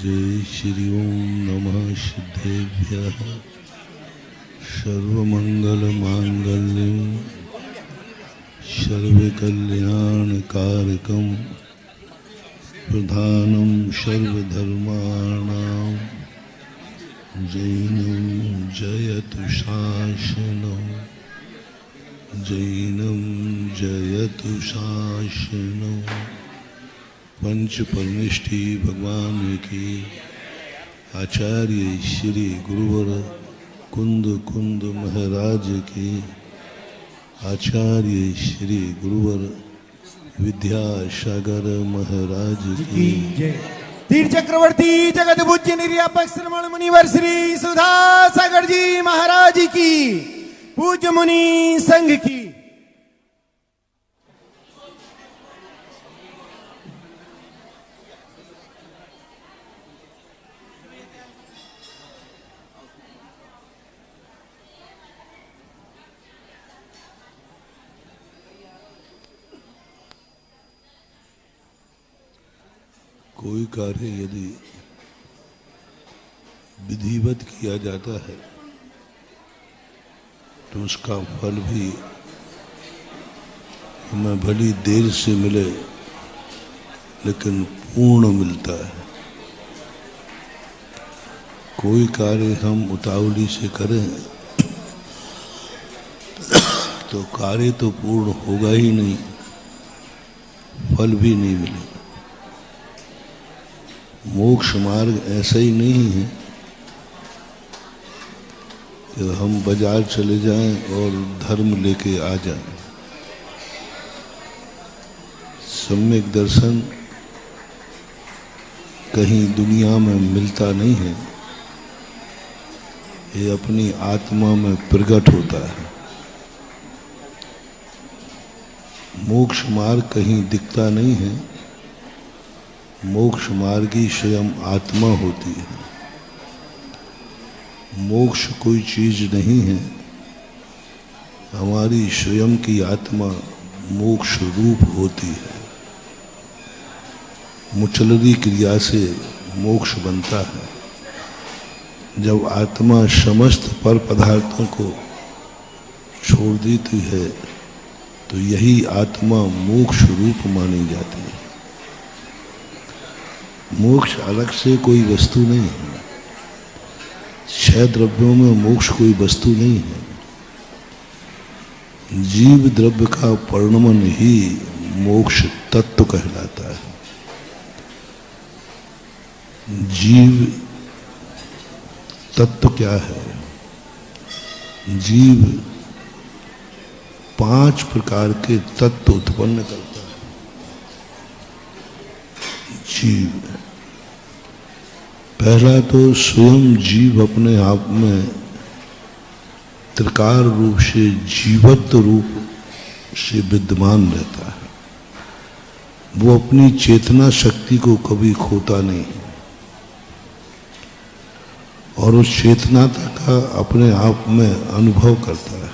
जय श्री ओम नमः सिद्धेभ्यः सर्वमंगलमांगल्यं सर्वकल्याणकारकं प्रधानं सर्वधर्माणां जैनं जयतु शासनं जैनं जयतु शासनं। पंच परमेष्ठी भगवान की आचार्य श्री गुरुवर कुंद कुंद महाराज की आचार्य श्री गुरुवर विद्यासागर महाराज की जय। तीर चक्रवर्ती जगत पूज्य निर्यापक श्रमण मुनिवर श्री सुधा सागर जी महाराज की पूज्य मुनि संघ की। कोई कार्य यदि विधिवत किया जाता है तो उसका फल भी हमें भली देर से मिले लेकिन पूर्ण मिलता है। कोई कार्य हम उतावली से करें तो कार्य तो पूर्ण होगा ही नहीं, फल भी नहीं मिलेगा। मोक्ष मार्ग ऐसा ही नहीं है कि हम बाजार चले जाएं और धर्म लेके आ जाएं। सम्यक दर्शन कहीं दुनिया में मिलता नहीं है, ये अपनी आत्मा में प्रकट होता है। मोक्ष मार्ग कहीं दिखता नहीं है, मोक्ष मार्गी स्वयं आत्मा होती है। मोक्ष कोई चीज नहीं है, हमारी स्वयं की आत्मा मोक्ष रूप होती है। मुचलरी क्रिया से मोक्ष बनता है। जब आत्मा समस्त पर पदार्थों को छोड़ देती है तो यही आत्मा मोक्ष रूप मानी जाती है। मोक्ष अलग से कोई वस्तु नहीं है, छह द्रव्यों में मोक्ष कोई वस्तु नहीं है। जीव द्रव्य का परिणमन ही मोक्ष तत्व कहलाता है। जीव तत्व क्या है? जीव 5 प्रकार के तत्व उत्पन्न करता है। जीव पहला तो स्वयं जीव अपने आप में त्रिकार रूप से जीवत्व रूप से विद्यमान रहता है। वो अपनी चेतना शक्ति को कभी खोता नहीं और उस चेतनाता का अपने आप में अनुभव करता है।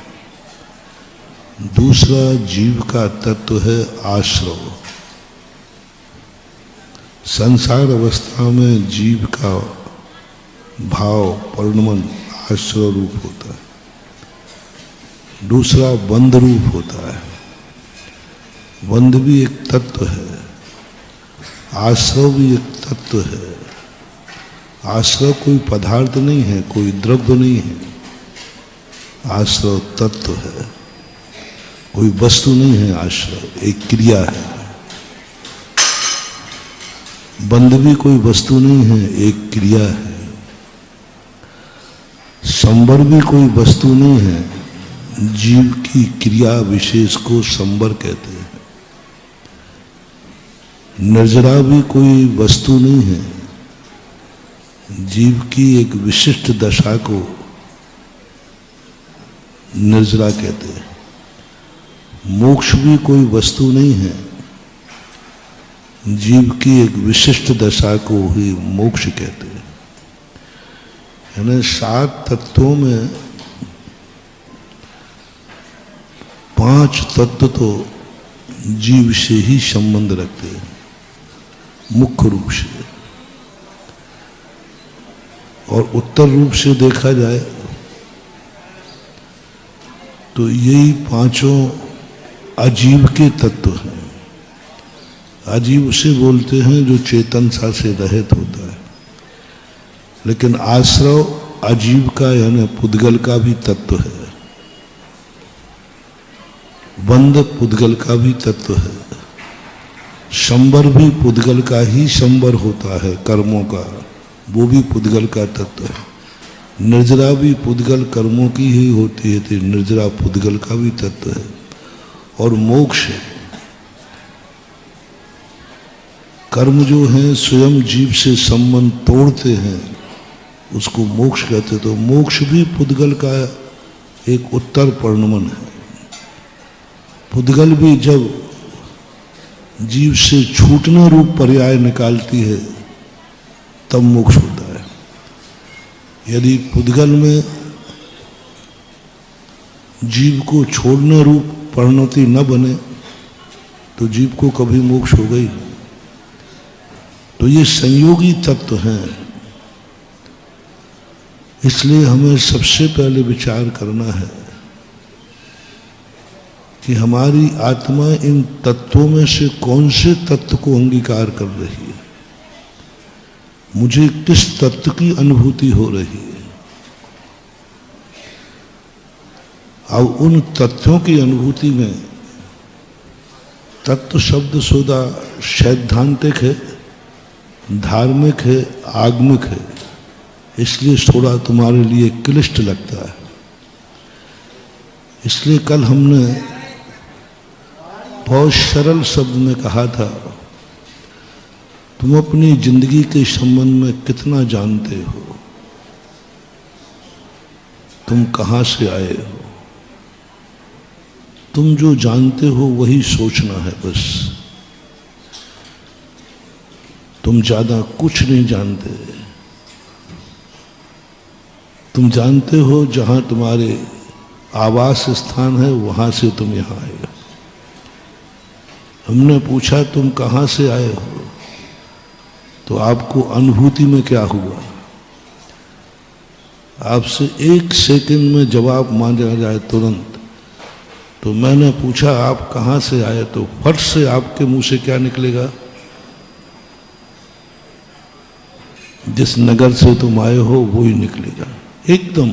दूसरा जीव का तत्व है आश्रव। संसार अवस्था में जीव का भाव परिणमन आश्रव रूप होता है। दूसरा बंध रूप होता है। बंध भी एक तत्व है, आश्रव भी एक तत्व है। आश्रव कोई पदार्थ नहीं है, कोई द्रव्य नहीं है, आश्रव तत्व है। कोई वस्तु नहीं है, आश्रव एक क्रिया है। बंध भी कोई वस्तु नहीं है, एक क्रिया है। संबर भी कोई वस्तु नहीं है, जीव की क्रिया विशेष को संबर कहते हैं। निर्जरा भी कोई वस्तु नहीं है, जीव की एक विशिष्ट दशा को निर्जरा कहते हैं। मोक्ष भी कोई वस्तु नहीं है, जीव की एक विशिष्ट दशा को ही मोक्ष कहते हैं। यानी 7 तत्वों में 5 तत्व तो जीव से ही संबंध रखते हैं मुख्य रूप से। और उत्तर रूप से देखा जाए तो यही पांचों अजीव के तत्व हैं। अजीव उसे बोलते हैं जो चेतनता से रहित होता है, लेकिन आश्रव अजीव का यानी पुद्गल का भी तत्व है, बंध पुद्गल का भी तत्व है, शंबर भी पुद्गल का ही शंबर होता है कर्मों का, वो भी पुद्गल का तत्व है। निर्जरा भी पुद्गल कर्मों की ही होती है, तो निर्जरा पुद्गल का भी तत्व है। और मोक्ष कर्म जो हैं स्वयं जीव से संबंध तोड़ते हैं, उसको मोक्ष कहते। तो मोक्ष भी पुद्गल का एक उत्तर परिणमन है। पुद्गल भी जब जीव से छूटने रूप पर्याय निकालती है तब मोक्ष होता है। यदि पुद्गल में जीव को छोड़ने रूप परिणति न बने तो जीव को कभी मोक्ष होगा ही नहीं। तो ये संयोगी तत्व हैं। इसलिए हमें सबसे पहले विचार करना है कि हमारी आत्मा इन तत्वों में से कौन से तत्व को अंगीकार कर रही है, मुझे किस तत्व की अनुभूति हो रही है। अब उन तत्वों की अनुभूति में तत्व शब्द सौदा सैद्धांतिक है, धार्मिक है, आगमिक है, इसलिए थोड़ा तुम्हारे लिए क्लिष्ट लगता है। इसलिए कल हमने बहुत सरल शब्द में कहा था, तुम अपनी जिंदगी के संबंध में कितना जानते हो, तुम कहां से आए हो। तुम जो जानते हो वही सोचना है बस, तुम ज्यादा कुछ नहीं जानते। तुम जानते हो जहां तुम्हारे आवास स्थान है वहां से तुम यहां आए हो। हमने पूछा तुम कहां से आए हो, तो आपको अनुभूति में क्या हुआ। आपसे एक सेकंड में जवाब मांगा जाए तुरंत, तो मैंने पूछा आप कहां से आए, तो फट से आपके मुंह से क्या निकलेगा, जिस नगर से तुम आए हो वो ही निकलेगा एकदम।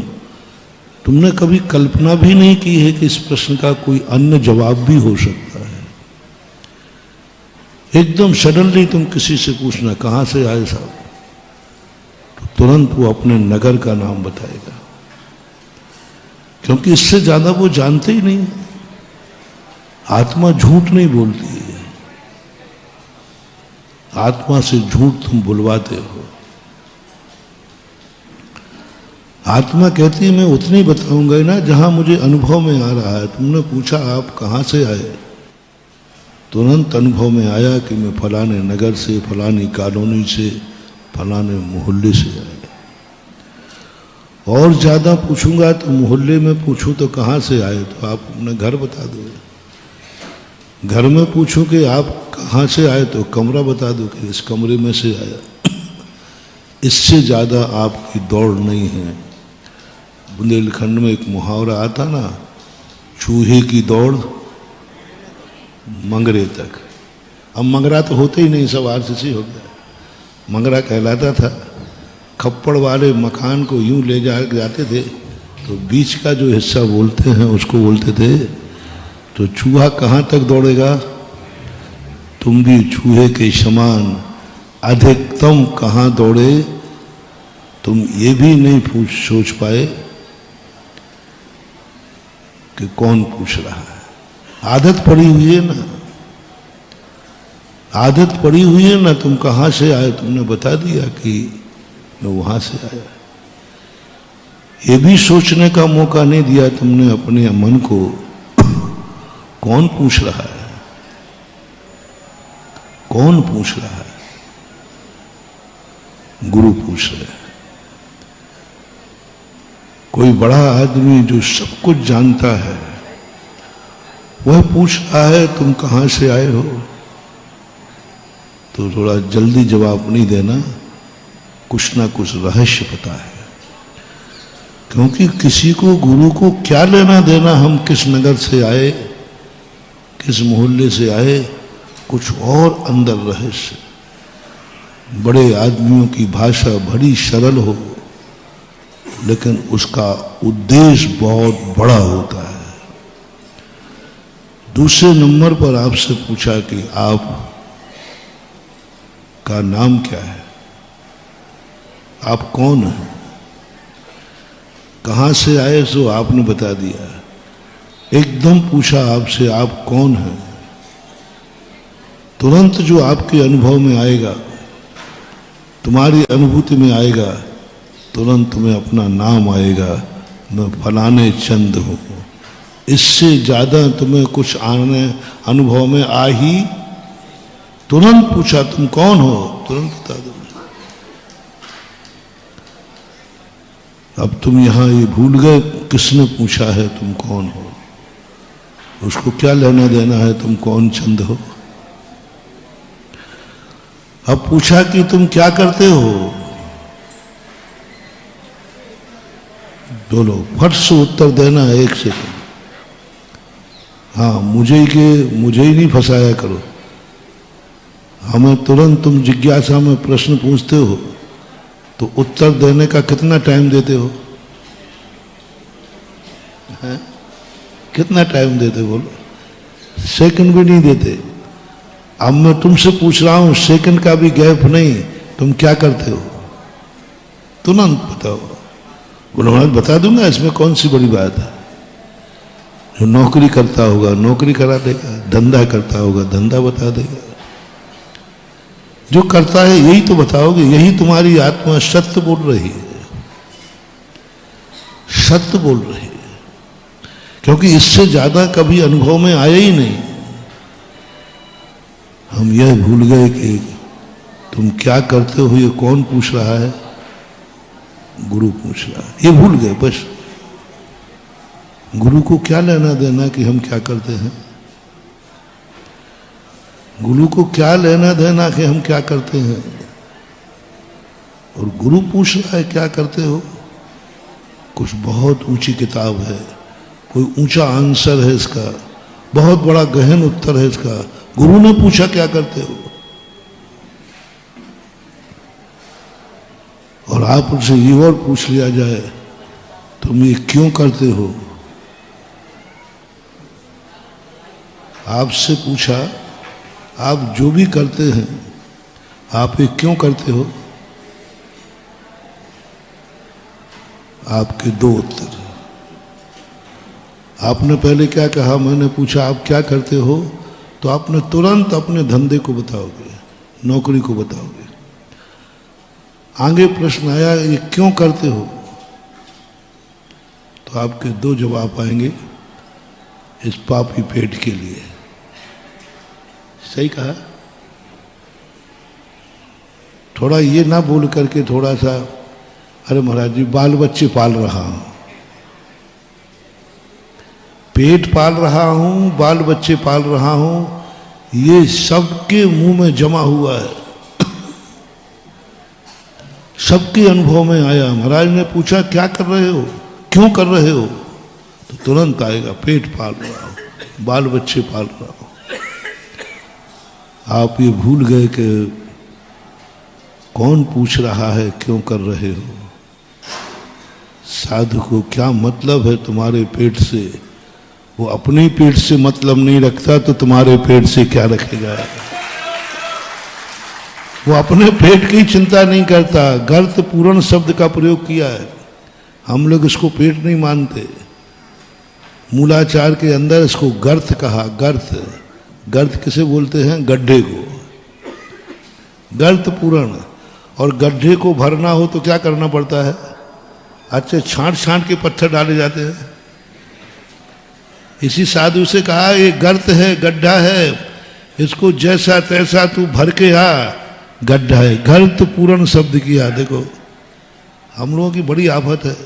तुमने कभी कल्पना भी नहीं की है कि इस प्रश्न का कोई अन्य जवाब भी हो सकता है। एकदम सडनली तुम किसी से पूछना कहां से आए साहब, तो तुरंत वो अपने नगर का नाम बताएगा, क्योंकि इससे ज्यादा वो जानते ही नहीं। आत्मा झूठ नहीं बोलती है, आत्मा से झूठ तुम बुलवाते हो। आत्मा कहती है मैं उतनी बताऊंगा ना जहां मुझे अनुभव में आ रहा है। तुमने पूछा आप कहां से आए, तुरंत अनुभव में आया कि मैं फलाने नगर से, फलानी कॉलोनी से, फलाने मोहल्ले से आया। और ज्यादा पूछूंगा तो मोहल्ले में पूछूं तो कहां से आए, तो आप अपना घर बता दो। घर में पूछूं कि आप कहां से आए, तो कमरा बता दो कि इस कमरे में से आया। इससे ज्यादा आपकी दौड़ नहीं है। बुंदेलखंड में एक मुहावरा आता ना, चूहे की दौड़ मंगरे तक। अब मंगरा तो होते ही नहीं, सब आरसीसी हो गया। मंगरा कहलाता था। खप्पड़ वाले मकान को यूं ले जाते थे तो बीच का जो हिस्सा बोलते हैं उसको बोलते थे, तो चूहा कहाँ तक दौड़ेगा, तुम भी चूहे के समान अधिकतम कहाँ दौड़े, तुम ये भी नहीं सोच पाए कि कौन पूछ रहा है। आदत पड़ी हुई है ना, आदत पड़ी हुई है ना। तुम कहाँ से आए, तुमने बता दिया कि मैं वहां से आया। ये भी सोचने का मौका नहीं दिया तुमने अपने मन को, कौन पूछ रहा है, कौन पूछ रहा है। गुरु पूछ रहे हैं। कोई बड़ा आदमी जो सब कुछ जानता है वह पूछ रहा है तुम कहां से आए हो, तो थोड़ा जल्दी जवाब नहीं देना, कुछ ना कुछ रहस्य पता है। क्योंकि किसी को, गुरु को क्या लेना देना, हम किस नगर से आए, किस मोहल्ले से आए, कुछ और अंदर रहस्य। बड़े आदमियों की भाषा बड़ी सरल हो, लेकिन उसका उद्देश्य बहुत बड़ा होता है। दूसरे नंबर पर आपसे पूछा कि आप का नाम क्या है, आप कौन हैं, कहां से आए, सो आपने बता दिया। एकदम पूछा आपसे आप कौन हैं, तुरंत जो आपके अनुभव में आएगा, तुम्हारी अनुभूति में आएगा, तुरंत तुम्हें अपना नाम आएगा, मैं फलाने चंद हूं। इससे ज्यादा तुम्हें कुछ आने अनुभव में आ ही, तुरंत पूछा तुम कौन हो, तुरंत बता दो। अब तुम यहां ये भूल गए किसने पूछा है तुम कौन हो, उसको क्या लेना देना है तुम कौन चंद हो। अब पूछा कि तुम क्या करते हो, बोलो, फट से उत्तर देना है 1 सेकंड। हाँ, मुझे ही नहीं फंसाया करो। हमें तुरंत तुम जिज्ञासा में प्रश्न पूछते हो तो उत्तर देने का कितना टाइम देते हो, हैं? कितना टाइम देते, बोलो? सेकंड भी नहीं देते। अब मैं तुमसे पूछ रहा हूं, सेकंड का भी गैप नहीं, तुम क्या करते हो, तुरंत बताओ। बोलो मैं बता दूंगा, इसमें कौन सी बड़ी बात है। जो नौकरी करता होगा नौकरी करा देगा, धंधा करता होगा धंधा बता देगा। जो करता है यही तो बताओगे, यही तुम्हारी आत्मा सत्य बोल रही है, सत्य बोल रही है, क्योंकि इससे ज्यादा कभी अनुभव में आया ही नहीं। हम यह भूल गए कि तुम क्या करते हो ये कौन पूछ रहा है, गुरु पूछ रहा है, ये भूल गए बस। गुरु को क्या लेना देना कि हम क्या करते हैं, गुरु को क्या लेना देना कि हम क्या करते हैं। और गुरु पूछ रहा है क्या करते हो, कुछ बहुत ऊंची किताब है, कोई ऊंचा आंसर है इसका, बहुत बड़ा गहन उत्तर है इसका। गुरु ने पूछा क्या करते हो, और आप उनसे ये और पूछ लिया जाए तुम ये क्यों करते हो। आपसे पूछा आप जो भी करते हैं आप ये क्यों करते हो, आपके 2 उत्तर। आपने पहले क्या कहा, मैंने पूछा आप क्या करते हो, तो आपने तुरंत अपने धंधे को बताओगे, नौकरी को बताओगे। आगे प्रश्न आया ये क्यों करते हो, तो आपके 2 जवाब आएंगे, इस पापी पेट के लिए। सही कहा। थोड़ा ये ना बोल करके थोड़ा सा, अरे महाराज जी बाल बच्चे पाल रहा हूं, पेट पाल रहा हूं, बाल बच्चे पाल रहा हूं, ये सबके मुंह में जमा हुआ है, सबके अनुभव में आया। महाराज ने पूछा क्या कर रहे हो, क्यों कर रहे हो, तो तुरंत आएगा पेट पाल रहा हूं, बाल बच्चे पाल रहा हूं। आप ये भूल गए कि कौन पूछ रहा है क्यों कर रहे हो। साधु को क्या मतलब है तुम्हारे पेट से, वो अपने ही पेट से मतलब नहीं रखता तो तुम्हारे पेट से क्या रखेगा। वो अपने पेट की चिंता नहीं करता। गर्त पूर्ण शब्द का प्रयोग किया है, हम लोग इसको पेट नहीं मानते। मूलाचार के अंदर इसको गर्त कहा। गर्त, गर्त किसे बोलते हैं, गड्ढे को। गर्त पूर्ण, और गड्ढे को भरना हो तो क्या करना पड़ता है, अच्छे छांट छांट के पत्थर डाले जाते हैं। इसी साधु से कहा ये गर्त है, गड्ढा है, इसको जैसा तैसा तू भर के आ, गड्ढा है। गर्त पूर्ण शब्द किया। देखो हम लोगों की बड़ी आफत है,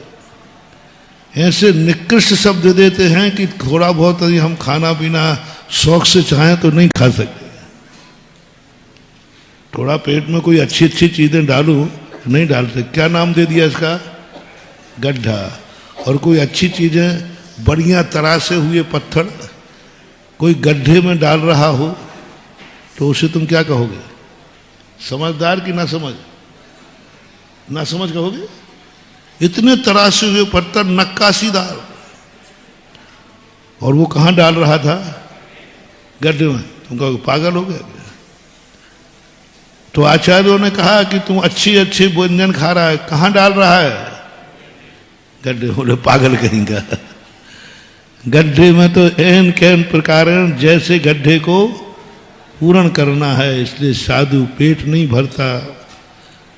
ऐसे निकृष्ट शब्द देते हैं कि थोड़ा बहुत यदि हम खाना पीना शौक से चाहें तो नहीं खा सकते। थोड़ा पेट में कोई अच्छी अच्छी चीजें डालूं नहीं डाल सकते। क्या नाम दे दिया इसका, गड्ढा। और कोई अच्छी चीजें बढ़िया तरासे हुए पत्थर कोई गड्ढे में डाल रहा हो तो उसे तुम क्या कहोगे? समझदार कि ना समझ? ना समझ कहोगे? इतने तरासे हुए पत्थर नक्काशीदार, और वो कहां डाल रहा था? गड्ढे में। तुम कहोगे पागल हो गया? तो आचार्यों ने कहा कि तुम अच्छी अच्छी व्यंजन खा रहा है, कहां डाल रहा है? गड्ढे। बोले पागल कहेंगे। गड्ढे में तो एन कैन प्रकार जैसे गड्ढे को पूर्ण करना है, इसलिए साधु पेट नहीं भरता,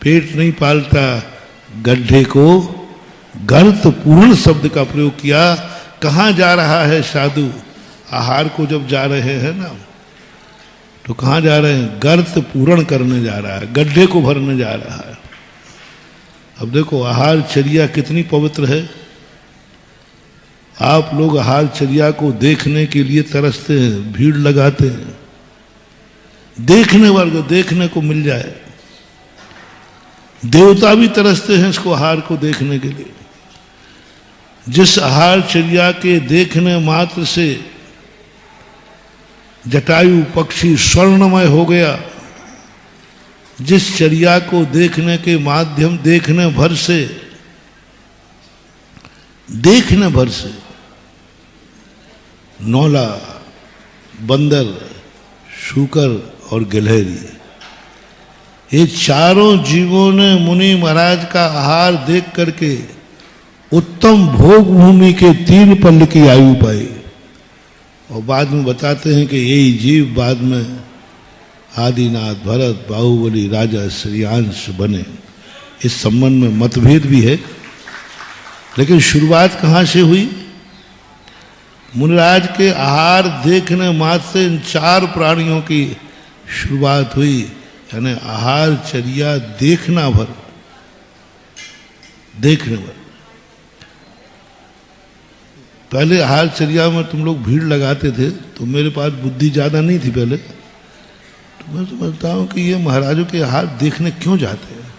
पेट नहीं पालता, गड्ढे को गर्त पूर्ण शब्द का प्रयोग किया। कहां जा रहा है साधु? आहार को जब जा रहे हैं ना, तो कहां जा रहे हैं? गर्त पूर्ण करने जा रहा है, गड्ढे को भरने जा रहा है। अब देखो आहार चर्या कितनी पवित्र है। आप लोग आहार चर्या को देखने के लिए तरसते हैं, भीड़ लगाते हैं, देखने वाले देखने को मिल जाए। देवता भी तरसते हैं इसको, आहार को देखने के लिए। जिस आहार चर्या के देखने मात्र से जटायु पक्षी स्वर्णमय हो गया, जिस चर्या को देखने के माध्यम देखने भर से नौला, बंदर, शूकर और गिलहरी, ये चारों जीवों ने मुनि महाराज का आहार देख करके उत्तम भोग भूमि के 3 पल की आयु पाई। और बाद में बताते हैं कि यही जीव बाद में आदिनाथ, भरत, बाहुबली, राजा श्रेयांश बने। इस संबंध में मतभेद भी है, लेकिन शुरुआत कहां से हुई? मुनिराज के आहार देखने मात्र से इन 4 प्राणियों की शुरुआत हुई, यानी आहार चर्या देखना भर, देखने भर। पहले आहार चर्या में तुम लोग भीड़ लगाते थे, तो मेरे पास बुद्धि ज्यादा नहीं थी पहले, तो मैं समझता हूं कि ये महाराजों के आहार देखने क्यों जाते हैं,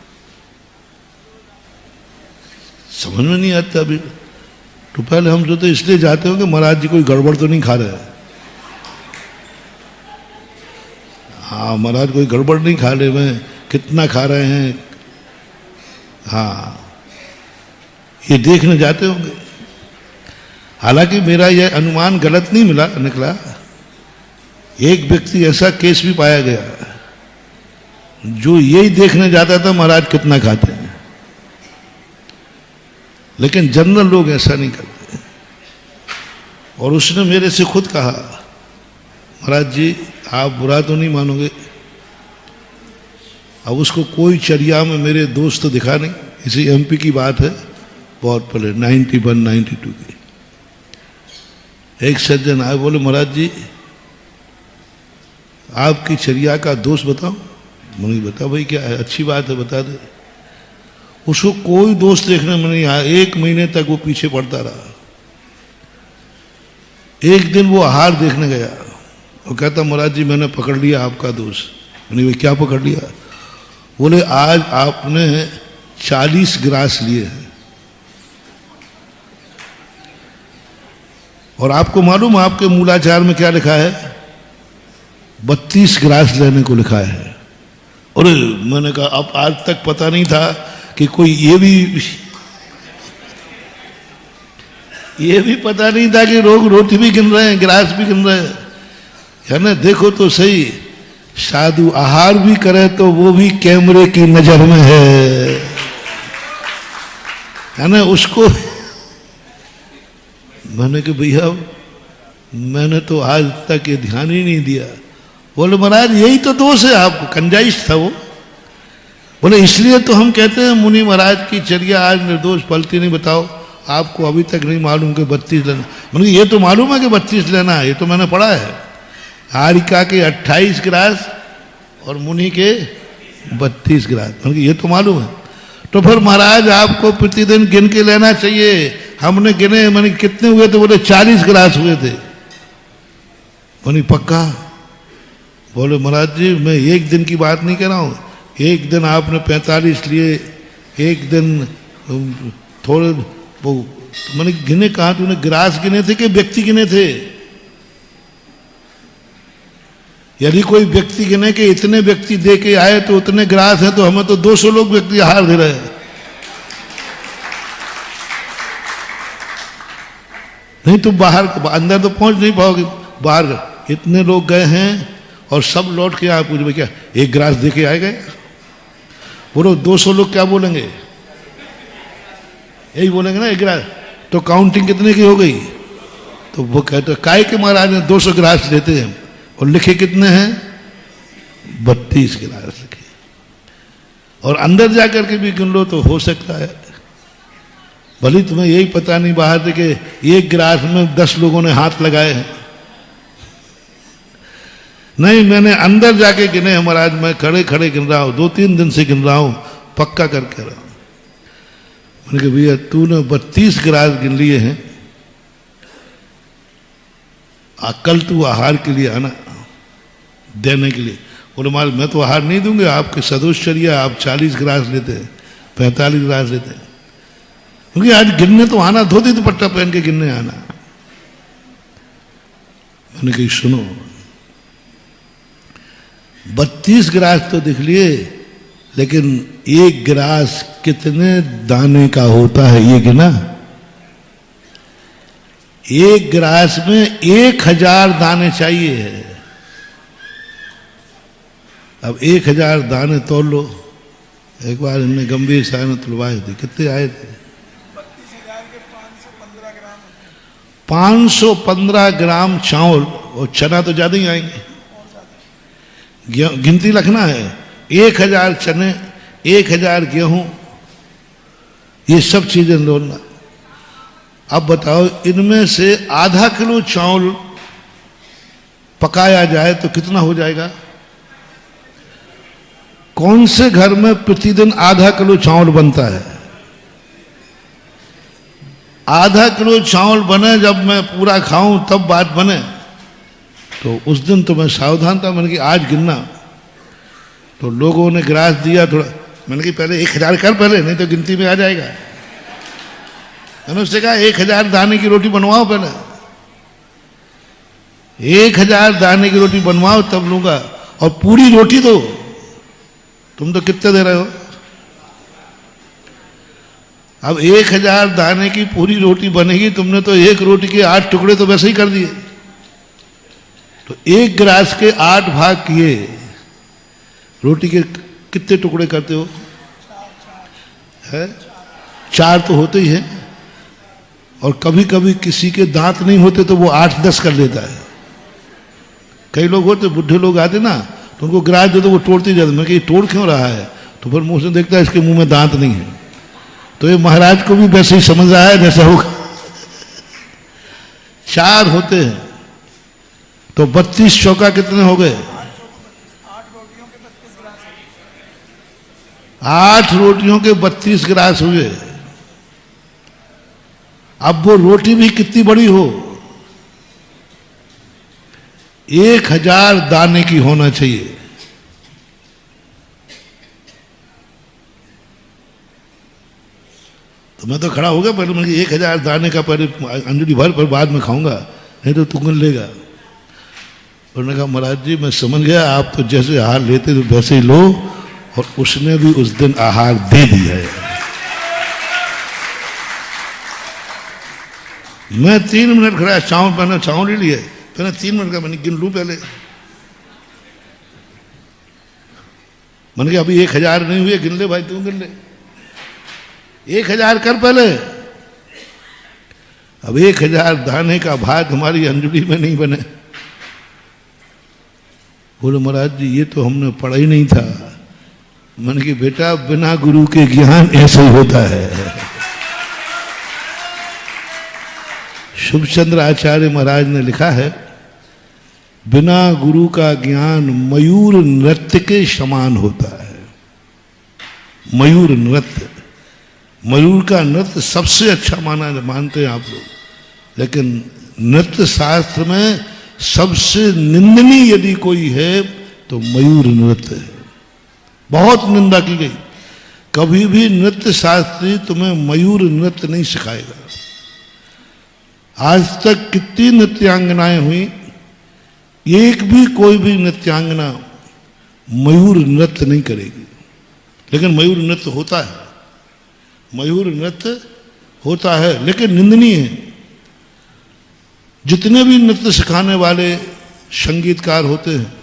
समझ में नहीं आता अभी। तो पहले हम सोचते इसलिए जाते हो कि महाराज जी कोई गड़बड़ तो नहीं खा रहे हैं। हाँ, महाराज कोई गड़बड़ नहीं खा रहे हैं, कितना खा रहे हैं, हाँ, ये देखने जाते होंगे। हालांकि मेरा यह अनुमान गलत नहीं निकला। एक व्यक्ति ऐसा केस भी पाया गया जो यही देखने जाता था महाराज कितना खाते हैं, लेकिन जनरल लोग ऐसा नहीं करते। और उसने मेरे से खुद कहा, महाराज जी आप बुरा तो नहीं मानोगे, अब उसको कोई चर्या में मेरे दोस्त तो दिखा नहीं। इसी एमपी की बात है, बहुत पहले 91-92 की। एक सज्जन आए, बोले महाराज जी आपकी चर्या का दोष बताओ। मैंने बता भाई क्या है, अच्छी बात है बता दे। उसको कोई दोष देखने में नहीं आया, 1 महीने तक वो पीछे पड़ता रहा। एक दिन वो आहार देखने गया, वो कहता महाराज जी मैंने पकड़ लिया आपका दोष। मैंने भाई क्या पकड़ लिया? बोले आज आपने 40 ग्रास लिए हैं, और आपको मालूम आपके मूलाचार में क्या लिखा है? 32 ग्रास लेने को लिखा है। और मैंने कहा अब आज तक पता नहीं था कि कोई ये भी पता नहीं था कि लोग रोटी भी गिन रहे हैं, ग्रास भी गिन रहे हैं, है ना। देखो तो सही, साधु आहार भी करे तो वो भी कैमरे की नजर में है ना। उसको मैंने कहा भैया मैंने तो आज तक ये ध्यान ही नहीं दिया। बोले महाराज यही तो दोष है आपको, कंजाइश था वो। बोले इसलिए तो हम कहते हैं मुनि महाराज की चर्या आज निर्दोष पलती नहीं। बताओ आपको अभी तक नहीं मालूम कि 32 लेना? मैंने ये तो मालूम है कि 32 लेना है, ये तो मैंने पढ़ा है। आरिका के 28 ग्रास और मुनि के 32 ग्रास, मैंने ये तो मालूम है। तो फिर महाराज आपको प्रतिदिन गिन के लेना चाहिए। हमने गिने, मैंने कितने हुए थे? बोले 40 ग्रास हुए थे। मैंने पक्का? बोले महाराज जी मैं एक दिन की बात नहीं कह रहा हूँ, एक दिन आपने 45 लिए, एक दिन थोड़े वो मैंने गिने कहा, तूने ग्रास गिने थे कि व्यक्ति गिने थे? यदि कोई व्यक्ति गिने के इतने व्यक्ति दे के आए तो उतने ग्रास है, तो हमें तो 200 लोग व्यक्ति आहार दे रहे हैं। नहीं तो बाहर अंदर तो पहुंच नहीं पाओगे। बाहर इतने लोग गए हैं और सब लौट के आए, पूछ क्या एक ग्रास दे के आए गए? बोलो 200 लोग क्या बोलेंगे? यही बोलेंगे ना, एक ग्रास। तो काउंटिंग कितने की हो गई? तो वो कहते काय के महाराज ने 200 ग्रास लेते हैं और लिखे कितने हैं? 32 ग्रास लिखे। और अंदर जाकर के भी गिन लो तो हो सकता है, भले तुम्हें यही पता नहीं बाहर से कि एक गिलास में 10 लोगों ने हाथ लगाए हैं। नहीं, मैंने अंदर जाके गिने हैं महाराज, मैं खड़े खड़े गिन रहा हूं, 2-3 दिन से गिन रहा हूं, पक्का करके रहा हूं। मैंने कहा भैया तूने 32 गिलास गिन लिए हैं, कल तू आहार के लिए आना, देने के लिए। बोले महाराज मैं तो आहार नहीं दूंगा, आपके सदोश्चर्या, आप 40 गिलास लेते हैं, 45 गिलास लेते हैं, क्योंकि आज गिनने तो आना, धोती दुपट्टा पहन के गिनने आना। मैंने कही सुनो, 32 गिलास तो दिख लिए, लेकिन एक गिलास कितने दाने का होता है ये गिना? एक गिलास में 1000 दाने चाहिए। अब 1000 दाने तोल लो। एक बार इनने गंभीर साहब ने तुलवाए थे, कितने आए थे? 515 ग्राम चावल, और चना तो ज्यादा ही आएंगे, गिनती रखना है। 1000 चने, 1000 गेहूं, ये सब चीजें तोलना। अब बताओ इनमें से आधा किलो चावल पकाया जाए तो कितना हो जाएगा? कौन से घर में प्रतिदिन आधा किलो चावल बनता है? आधा किलो चावल बने, जब मैं पूरा खाऊं तब बात बने। तो उस दिन तो मैं सावधान था, मैंने कहा आज गिनना। तो लोगों ने गिलास दिया थोड़ा, मैंने कहा पहले 1000 कर पहले, नहीं तो गिनती में आ जाएगा। मैंने उससे कहा 1000 दाने की रोटी बनवाओ पहले, 1000 दाने की रोटी बनवाओ तब लूंगा, और पूरी रोटी दो। तुम तो कितने दे रहे हो? अब 1000 दाने की पूरी रोटी बनेगी, तुमने तो एक रोटी के 8 टुकड़े तो वैसे ही कर दिए। तो एक गिलास के 8 भाग किए, रोटी के कितने टुकड़े करते हो? है 4 तो होते ही हैं, और कभी कभी किसी के दांत नहीं होते तो वो 8-10 कर लेता है। कई लोग होते, बुढ़े लोग आते ना, तो उनको गिलास दे तो वो तोड़ते जाते। मैं कही तोड़ क्यों रहा है? तो फिर मुंह से देखता है इसके मुंह में दांत नहीं है। तो ये महाराज को भी वैसे ही समझ रहा है जैसा होगा। 4 होते हैं तो 32 चौका कितने हो गए? 8 रोटियों के 32 गिलास हुए। अब वो रोटी भी कितनी बड़ी हो? 1000 दाने की होना चाहिए। तो मैं तो खड़ा हो गया, पहले मैंने 1000 दाने का पहले अंजलि भर, पर बाद में खाऊंगा, नहीं तो तू गिन लेगा। उन्होंने कहा महाराज जी मैं समझ गया, आप तो जैसे आहार लेते तो वैसे ही लो, और उसने भी उस दिन आहार दे दिया है। मैं 3 मिनट खड़ा, चावल मैंने चावल ही लिए, मैंने 3 मिनट का मैंने गिन लूं पहले। मैंने कहा अभी 1000 नहीं हुए, गिन ले भाई, तू गिन ले, 1000 कर पहले। अब 1000 दाने का भाग हमारी अंजलि में नहीं बने। बोले महाराज जी ये तो हमने पढ़ा ही नहीं था। मैंने कहा बेटा बिना गुरु के ज्ञान ऐसे ही होता है। शुभचंद्र आचार्य महाराज ने लिखा है, बिना गुरु का ज्ञान मयूर नृत्य के समान होता है। मयूर नृत्य, मयूर का नृत्य सबसे अच्छा मानते हैं आप लोग, लेकिन नृत्य शास्त्र में सबसे निंदनीय यदि कोई है तो मयूर नृत्य है। बहुत निंदा की गई। कभी भी नृत्य शास्त्री तुम्हें मयूर नृत्य नहीं सिखाएगा। आज तक कितनी नृत्यांगनाएं हुई, एक भी कोई भी नृत्यांगना मयूर नृत्य नहीं करेगी। लेकिन मयूर नृत्य होता है, मयूर नृत्य होता है, लेकिन निंदनीय है। जितने भी नृत्य सिखाने वाले संगीतकार होते हैं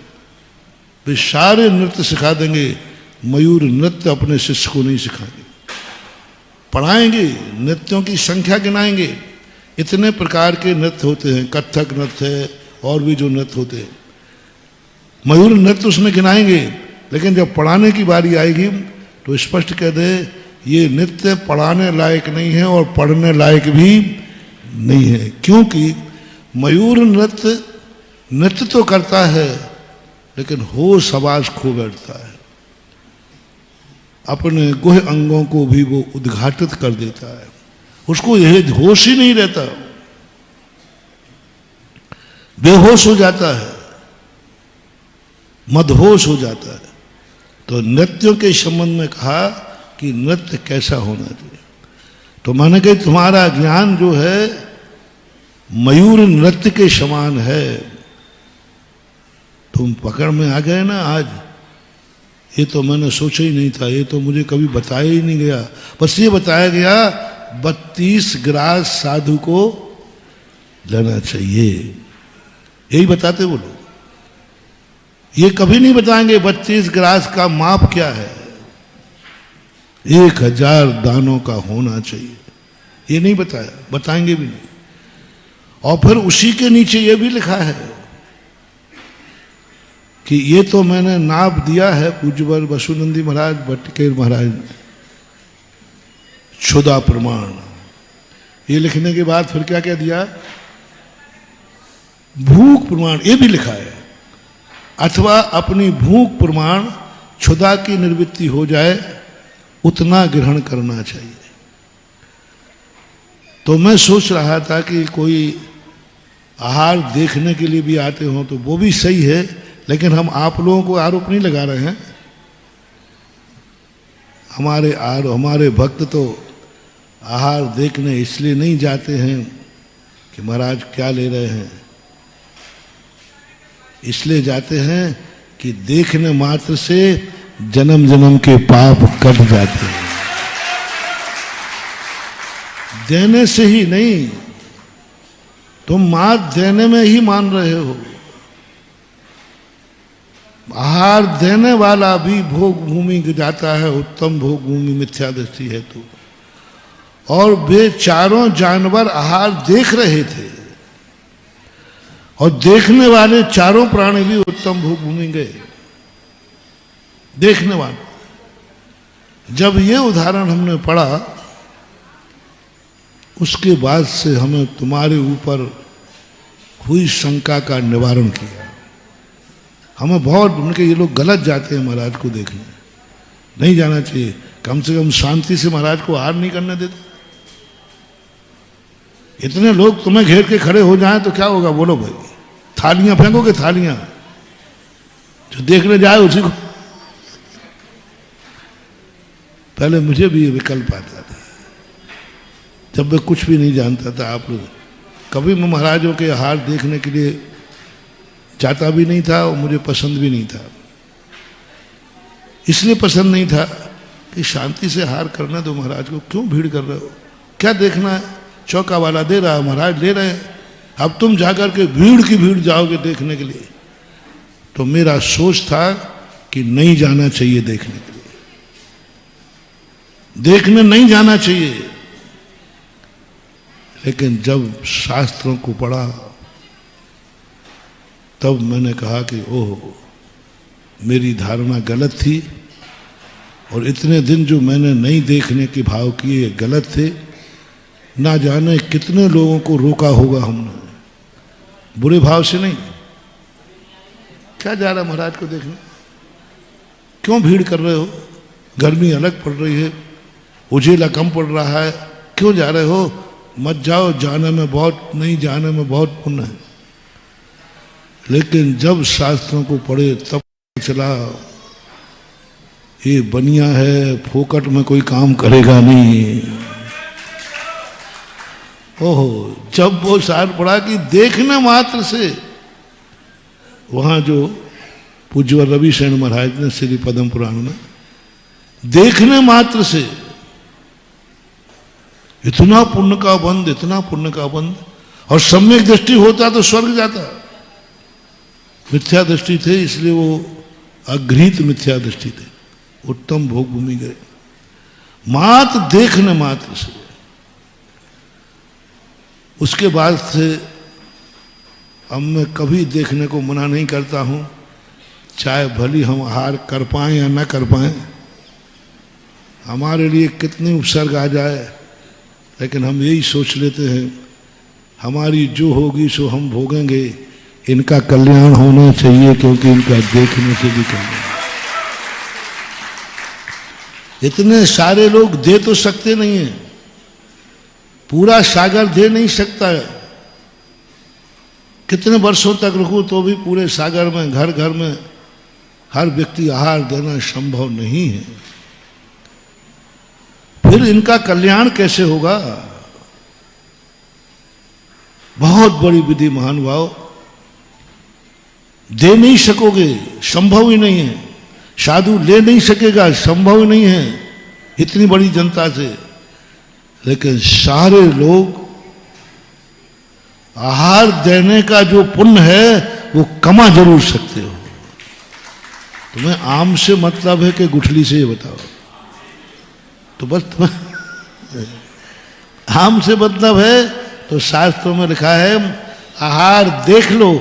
वे सारे नृत्य सिखा देंगे, मयूर नृत्य अपने शिष्य को नहीं सिखाएंगे। पढ़ाएंगे, नृत्यों की संख्या गिनाएंगे, इतने प्रकार के नृत्य होते हैं, कथक नृत्य है और भी जो नृत्य होते हैं, मयूर नृत्य उसमें गिनाएंगे। लेकिन जब पढ़ाने की बारी आएगी तो स्पष्ट कह दे ये नृत्य पढ़ाने लायक नहीं है और पढ़ने लायक भी नहीं है। क्योंकि मयूर नृत्य नृत्य तो करता है लेकिन होश आवाज खो बैठता है, अपने गुह अंगों को भी वो उद्घाटित कर देता है, उसको यह होश ही नहीं रहता, बेहोश हो जाता है, मदहोश हो जाता है। तो नृत्यों के संबंध में कहा कि नृत्य कैसा होना चाहिए। तो मैंने कहा तुम्हारा ज्ञान जो है मयूर नृत्य के समान है। तुम पकड़ में आ गए ना आज, ये तो मैंने सोचा ही नहीं था, ये तो मुझे कभी बताया ही नहीं गया। बस ये बताया गया 32 ग्रास साधु को लेना चाहिए, यही बताते वो लोग। ये कभी नहीं बताएंगे 32 ग्रास का माप क्या है, 1000 दानों का होना चाहिए, ये नहीं बताया, बताएंगे भी नहीं। और फिर उसी के नीचे ये भी लिखा है कि ये तो मैंने नाप दिया है पूज्यवर वसुनंदी महाराज भट्टकेर महाराज ने, क्षुधा प्रमाण। ये लिखने के बाद फिर क्या क्या दिया, भूख प्रमाण, ये भी लिखा है। अथवा अपनी भूख प्रमाण क्षुधा की निवृत्ति हो जाए उतना ग्रहण करना चाहिए। तो मैं सोच रहा था कि कोई आहार देखने के लिए भी आते हो तो वो भी सही है, लेकिन हम आप लोगों को आरोप नहीं लगा रहे हैं। हमारे भक्त तो आहार देखने इसलिए नहीं जाते हैं कि महाराज क्या ले रहे हैं, इसलिए जाते हैं कि देखने मात्र से जन्म जन्म के पाप कट जाते हैं। देने से ही नहीं, तुम मात देने में ही मान रहे हो। आहार देने वाला भी भोग भूमि जाता है, उत्तम भोग भूमि मिथ्या दृष्टि है तो। और वे चारों जानवर आहार देख रहे थे और देखने वाले चारों प्राणी भी उत्तम भोग भूमि गए, देखने वाले। जब ये उदाहरण हमने पढ़ा उसके बाद से हमें तुम्हारे ऊपर हुई शंका का निवारण किया। हमें बहुत उनके ये लोग गलत जाते हैं महाराज को देखने, नहीं जाना चाहिए। कम से कम शांति से महाराज को आहार नहीं करने देते। इतने लोग तुम्हें घेर के खड़े हो जाएं तो क्या होगा बोलो भाई, थालियां फेंकोगे, थालियां जो देखने जाए उसी को। पहले मुझे भी ये विकल्प आता था जब मैं कुछ भी नहीं जानता था। आप लोग कभी मैं महाराजों के हार देखने के लिए चाहता भी नहीं था और मुझे पसंद भी नहीं था। इसलिए पसंद नहीं था कि शांति से हार करना दो महाराज को, क्यों भीड़ कर रहे हो, क्या देखना है, चौका वाला दे रहा है, महाराज ले रहे हैं, अब तुम जाकर के भीड़ की भीड़ जाओगे देखने के लिए। तो मेरा सोच था कि नहीं जाना चाहिए देखने के लिए, देखने नहीं जाना चाहिए। लेकिन जब शास्त्रों को पढ़ा तब मैंने कहा कि ओह, मेरी धारणा गलत थी और इतने दिन जो मैंने नहीं देखने के भाव किए गलत थे। ना जाने कितने लोगों को रोका होगा हमने, बुरे भाव से नहीं। क्या जा रहा महाराज को देखने, क्यों भीड़ कर रहे हो, गर्मी अलग पड़ रही है, उजेला कम पड़ रहा है, क्यों जा रहे हो, मत जाओ, जाने में बहुत, नहीं जाने में बहुत पुण्य है। लेकिन जब शास्त्रों को पढ़े तब चला ये बनिया है, फोकट में कोई काम करेगा नहीं। ओहो, जब वो शायर पढ़ा कि देखने मात्र से, वहां जो पूज्य रविशरण महाराज ने श्री पद्म पुराण में, देखने मात्र से इतना पुण्य का बंध, इतना पुण्य का बंध, और सम्यक दृष्टि होता तो स्वर्ग जाता। मिथ्या दृष्टि थे इसलिए वो अघृत मिथ्या दृष्टि थे, उत्तम भोग भूमि गए। मात्र देखने मात्र से, उसके बाद से अब मैं कभी देखने को मना नहीं करता हूं, चाहे भली हम आहार कर पाए या ना कर पाए, हमारे लिए कितने उपसर्ग आ जाए, लेकिन हम यही सोच लेते हैं हमारी जो होगी सो हम भोगेंगे, इनका कल्याण होना चाहिए, क्योंकि इनका देखने से भी कल्याण। इतने सारे लोग दे तो सकते नहीं हैं, पूरा सागर दे नहीं सकता है। कितने वर्षों तक रुकूं तो भी पूरे सागर में, घर घर में हर व्यक्ति आहार देना संभव नहीं है। फिर इनका कल्याण कैसे होगा? बहुत बड़ी विधि महानुभाव, दे नहीं सकोगे, संभव ही नहीं है। साधु ले नहीं सकेगा, संभव ही नहीं है इतनी बड़ी जनता से। लेकिन सारे लोग आहार देने का जो पुण्य है वो कमा जरूर सकते हो। तुम्हें आम से मतलब है कि गुठली से? ये बताओ तो बस। आम से मतलब है तो शास्त्रों में लिखा है आहार देख लो,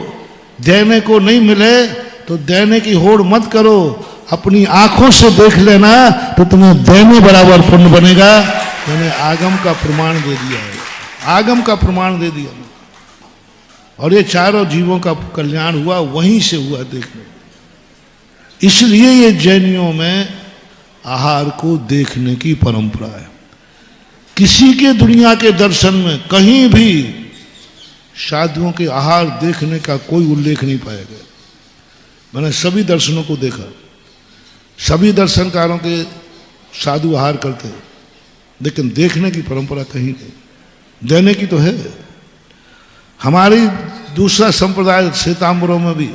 देने को नहीं मिले तो देने की होड़ मत करो, अपनी आंखों से देख लेना तो तुम्हें देने बराबर पुण्य बनेगा। मैंने आगम का प्रमाण दे दिया है, आगम का प्रमाण दे दिया। और ये चारों जीवों का कल्याण हुआ वहीं से हुआ देखने। इसलिए ये जैनियों में आहार को देखने की परंपरा है। किसी के दुनिया के दर्शन में कहीं भी साधुओं के आहार देखने का कोई उल्लेख नहीं पाया गया। मैंने सभी दर्शनों को देखा, सभी दर्शनकारों के साधु आहार करते हैं, लेकिन देखने की परंपरा कहीं नहीं। देने की तो है। हमारी दूसरा संप्रदाय श्वेतांबरों में भी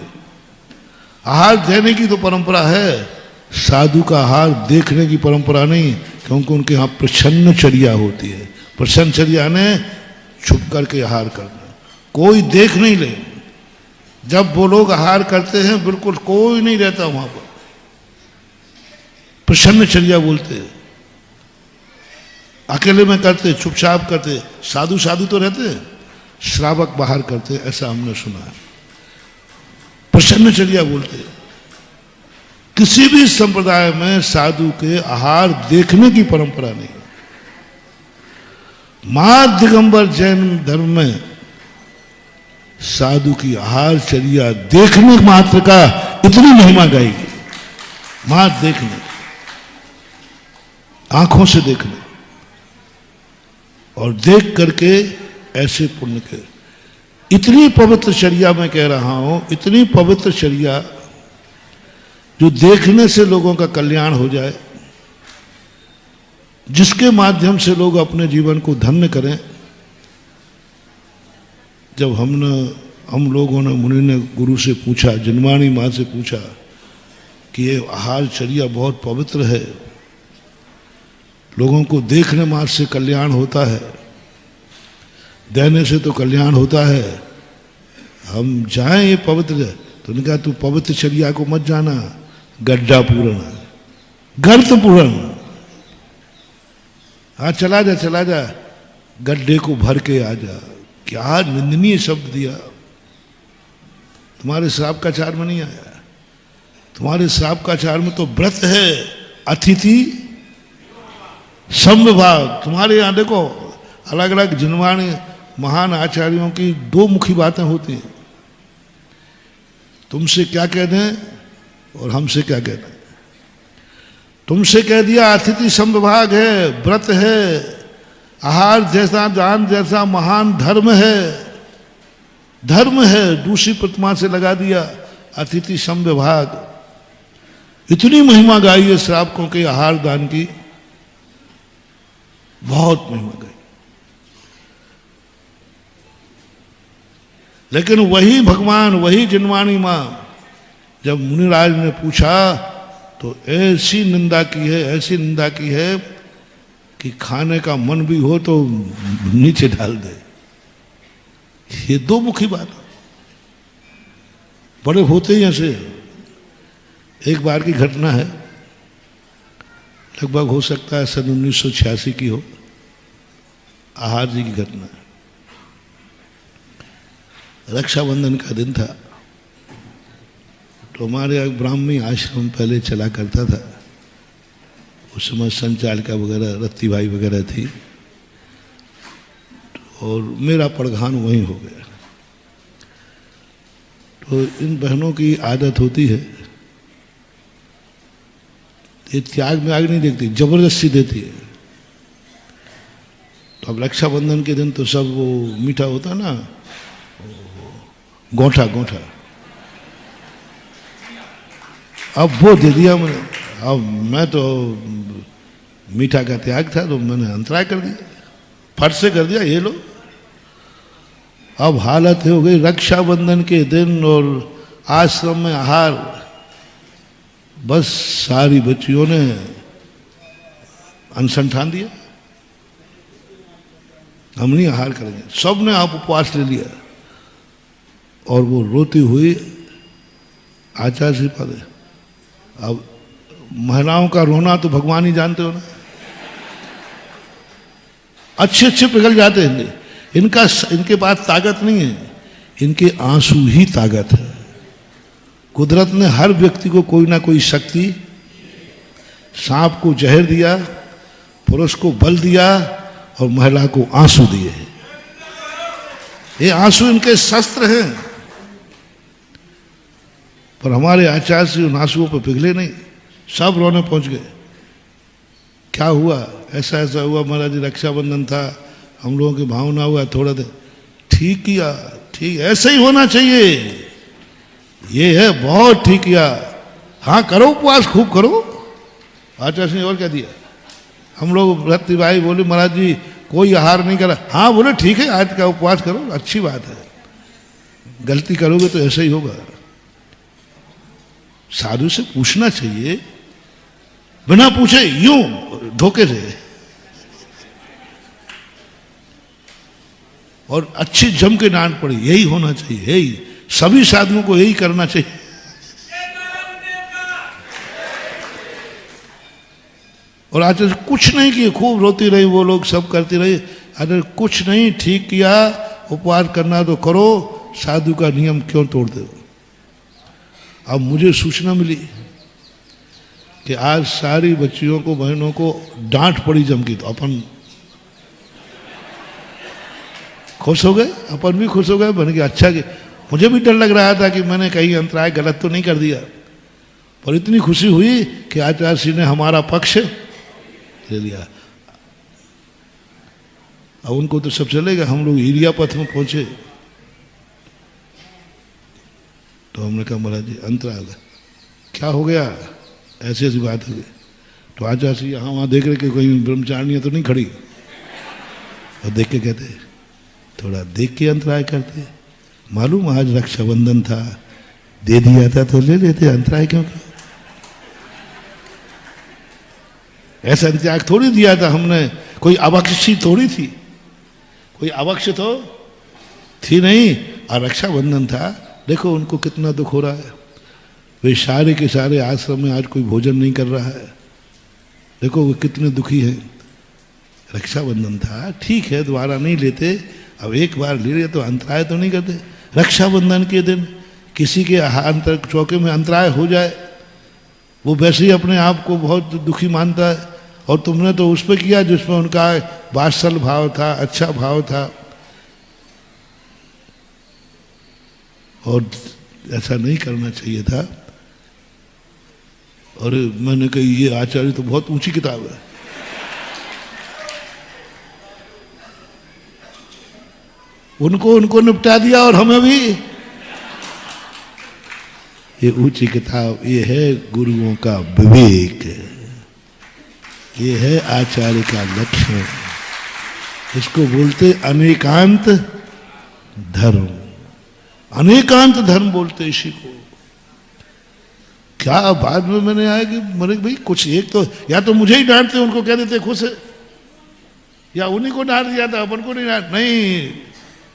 आहार देने की तो परंपरा है, साधु का आहार देखने की परंपरा नहीं, क्योंकि उनके यहाँ प्रच्छन्नचर्या होती है। प्रच्छन्नचर्या ने छुप करके आहार करना, कोई देख नहीं ले। जब वो लोग आहार करते हैं बिल्कुल कोई नहीं रहता वहां पर, प्रच्छन्नचर्या बोलते हैं। अकेले में करते, चुपचाप करते। साधु साधु तो रहते हैं, श्रावक बाहर करते, ऐसा हमने सुना है। प्रच्छन्नचर्या बोलते हैं। किसी भी संप्रदाय में साधु के आहार देखने की परंपरा नहीं। मां दिगंबर जैन धर्म में साधु की आहार चर्या देखने मात्र का इतनी महिमा गाई गई। मां देखने, आंखों से देखने, और देख करके ऐसे पुण्य के। इतनी पवित्र चर्या मैं कह रहा हूं, इतनी पवित्र चर्या जो देखने से लोगों का कल्याण हो जाए, जिसके माध्यम से लोग अपने जीवन को धन्य करें। जब हम लोगों ने, मुनि ने गुरु से पूछा, जिनवाणी माँ से पूछा कि ये आहार चर्या बहुत पवित्र है, लोगों को देखने मात्र से कल्याण होता है, देने से तो कल्याण होता है, हम जाएं ये पवित्र। तो उन्होंने कहा तू पवित्र चर्या को मत जाना, गड्ढा पूरण, गर्त पूरण। हाँ चला जा, गड्ढे को भर के आ जा। क्या निंदनीय शब्द दिया। तुम्हारे श्राप का चार में नहीं आया। तुम्हारे श्राप का चार में तो व्रत है, अतिथि समविभाग। तुम्हारे यहां देखो अलग अलग जिनवाणी महान आचार्यों की दो मुखी बातें होती हैं। तुमसे क्या कह दें और हमसे क्या कह दें। तुमसे कह दिया अतिथि समविभाग है, व्रत है, आहार जैसा दान जैसा महान धर्म है, धर्म है। दूसरी प्रतिमा से लगा दिया अतिथि समविभाग। इतनी महिमा गाई है श्रावकों के आहार दान की, बहुत महिमा गाई। लेकिन वही भगवान, वही जिनवाणी मां, जब मुनिराज ने पूछा तो ऐसी निंदा की है, ऐसी निंदा की है कि खाने का मन भी हो तो नीचे डाल दे। ये दो मुखी बात बड़े होते ही ऐसे। एक बार की घटना है, लगभग हो सकता है सन 1986 की हो, आहार जी की घटना है। रक्षाबंधन का दिन था, तो हमारे यहाँ ब्राह्मणी आश्रम पहले चला करता था। उस समय संचालिका वगैरह रत्ती भाई वगैरह थी, और मेरा पड़घान वहीं हो गया। तो इन बहनों की आदत होती है, ये त्याग में आग नहीं देखती, जबरदस्ती देती है। तो अब रक्षाबंधन के दिन तो सब वो मीठा होता ना, गोंठा गोंठा, अब वो दे दिया मैंने। अब मैं तो मीठा का त्याग था, तो मैंने अंतराय कर दिया, फट से कर दिया, ये लो। अब हालत हो गई रक्षाबंधन के दिन और आश्रम में आहार, बस सारी बच्चियों ने अनशन ठान दिया, हम नहीं आहार करेंगे। सब ने आप उपवास ले लिया, और वो रोती हुई आचार्य श्री पाद। अब महिलाओं का रोना तो भगवान ही जानते हो ना, अच्छे अच्छे पिघल जाते हैं। इनके पास ताकत नहीं है, इनके आंसू ही ताकत है। कुदरत ने हर व्यक्ति को कोई ना कोई शक्ति, सांप को जहर दिया, पुरुष को बल दिया, और महिला को आंसू दिए। ये आंसू इनके शस्त्र हैं। पर हमारे आचार्य से उन आंसुओं पर पिघले नहीं, सब रोने पहुंच गए। क्या हुआ? ऐसा ऐसा हुआ महाराज जी, रक्षाबंधन था, हम लोगों की भावना हुआ थोड़ा देर। ठीक किया, ठीक, ऐसे ही होना चाहिए। ये है, बहुत ठीक किया। हाँ करो उपवास, खूब करो। आचार्य ने और क्या दिया? हम लोग रत्ती भाई बोले महाराज जी कोई आहार नहीं करा। हाँ बोले ठीक है, आज का उपवास करो, अच्छी बात है। गलती करोगे तो ऐसा ही होगा। साधु से पूछना चाहिए, बिना पूछे यूं धोखे से, और अच्छी जम के डांट पड़ी। यही होना चाहिए, यही सभी साधुओं को यही करना चाहिए। और आचार्य कुछ नहीं किए, खूब रोती रही वो लोग, सब करती रही। आचार्य कुछ नहीं, ठीक किया, उपवास करना तो करो, साधु का नियम क्यों तोड़ दो। अब मुझे सूचना मिली कि आज सारी बच्चियों को, बहनों को डांट पड़ी जम की, तो अपन खुश हो गए, अपन भी खुश हो गए, बन गया अच्छा कि मुझे भी डर लग रहा था कि मैंने कहीं अंतराय गलत तो नहीं कर दिया। पर इतनी खुशी हुई कि आचार्य श्री ने हमारा पक्ष ले लिया। अब उनको तो सब चलेगा। हम लोग ईरिया पथ में पहुंचे, तो हमने कहा महाराज जी अंतराय क्या हो गया, ऐसी ऐसी बात हो गई। तो आचार्य श्री यहाँ वहाँ देख रहे कि कोई ब्रह्मचारियाँ तो नहीं खड़ी, और देख के कहते थोड़ा देख के अंतराय करते। मालूम आज रक्षाबंधन था, दे दिया था तो ले लेते, अंतराय क्यों किया? ऐसा त्याग थोड़ी दिया था हमने, कोई अवक्षी थोड़ी थी, कोई अवक्ष तो थी नहीं। और रक्षाबंधन था, देखो उनको कितना दुख हो रहा है। वे सारे के सारे आश्रम में आज कोई भोजन नहीं कर रहा है, देखो वो कितने दुखी हैं। रक्षाबंधन था, ठीक है दोबारा नहीं लेते, अब एक बार ले रहे तो अंतराय तो नहीं करते। रक्षाबंधन के दिन किसी के अंतर चौके में अंतराय हो जाए, वो वैसे ही अपने आप को बहुत दुखी मानता है, और तुमने तो उस पर किया जिसमें उनका वात्सल भाव था, अच्छा भाव था। और ऐसा नहीं करना चाहिए था। और मैंने कही ये आचार्य तो बहुत ऊंची किताब है, उनको निपटा दिया और हमें भी। ये ऊंची किताब, ये है गुरुओं का विवेक, ये है आचार्य का लक्षण। इसको बोलते अनेकांत धर्म, अनेकांत धर्म बोलते इसी को। क्या बाद में मैंने आया कि मेरे भाई कुछ एक तो या तो मुझे ही डांटते, उनको कह देते खुश है, या उन्हीं को डांट दिया था, अपन को नहीं डांट, नहीं,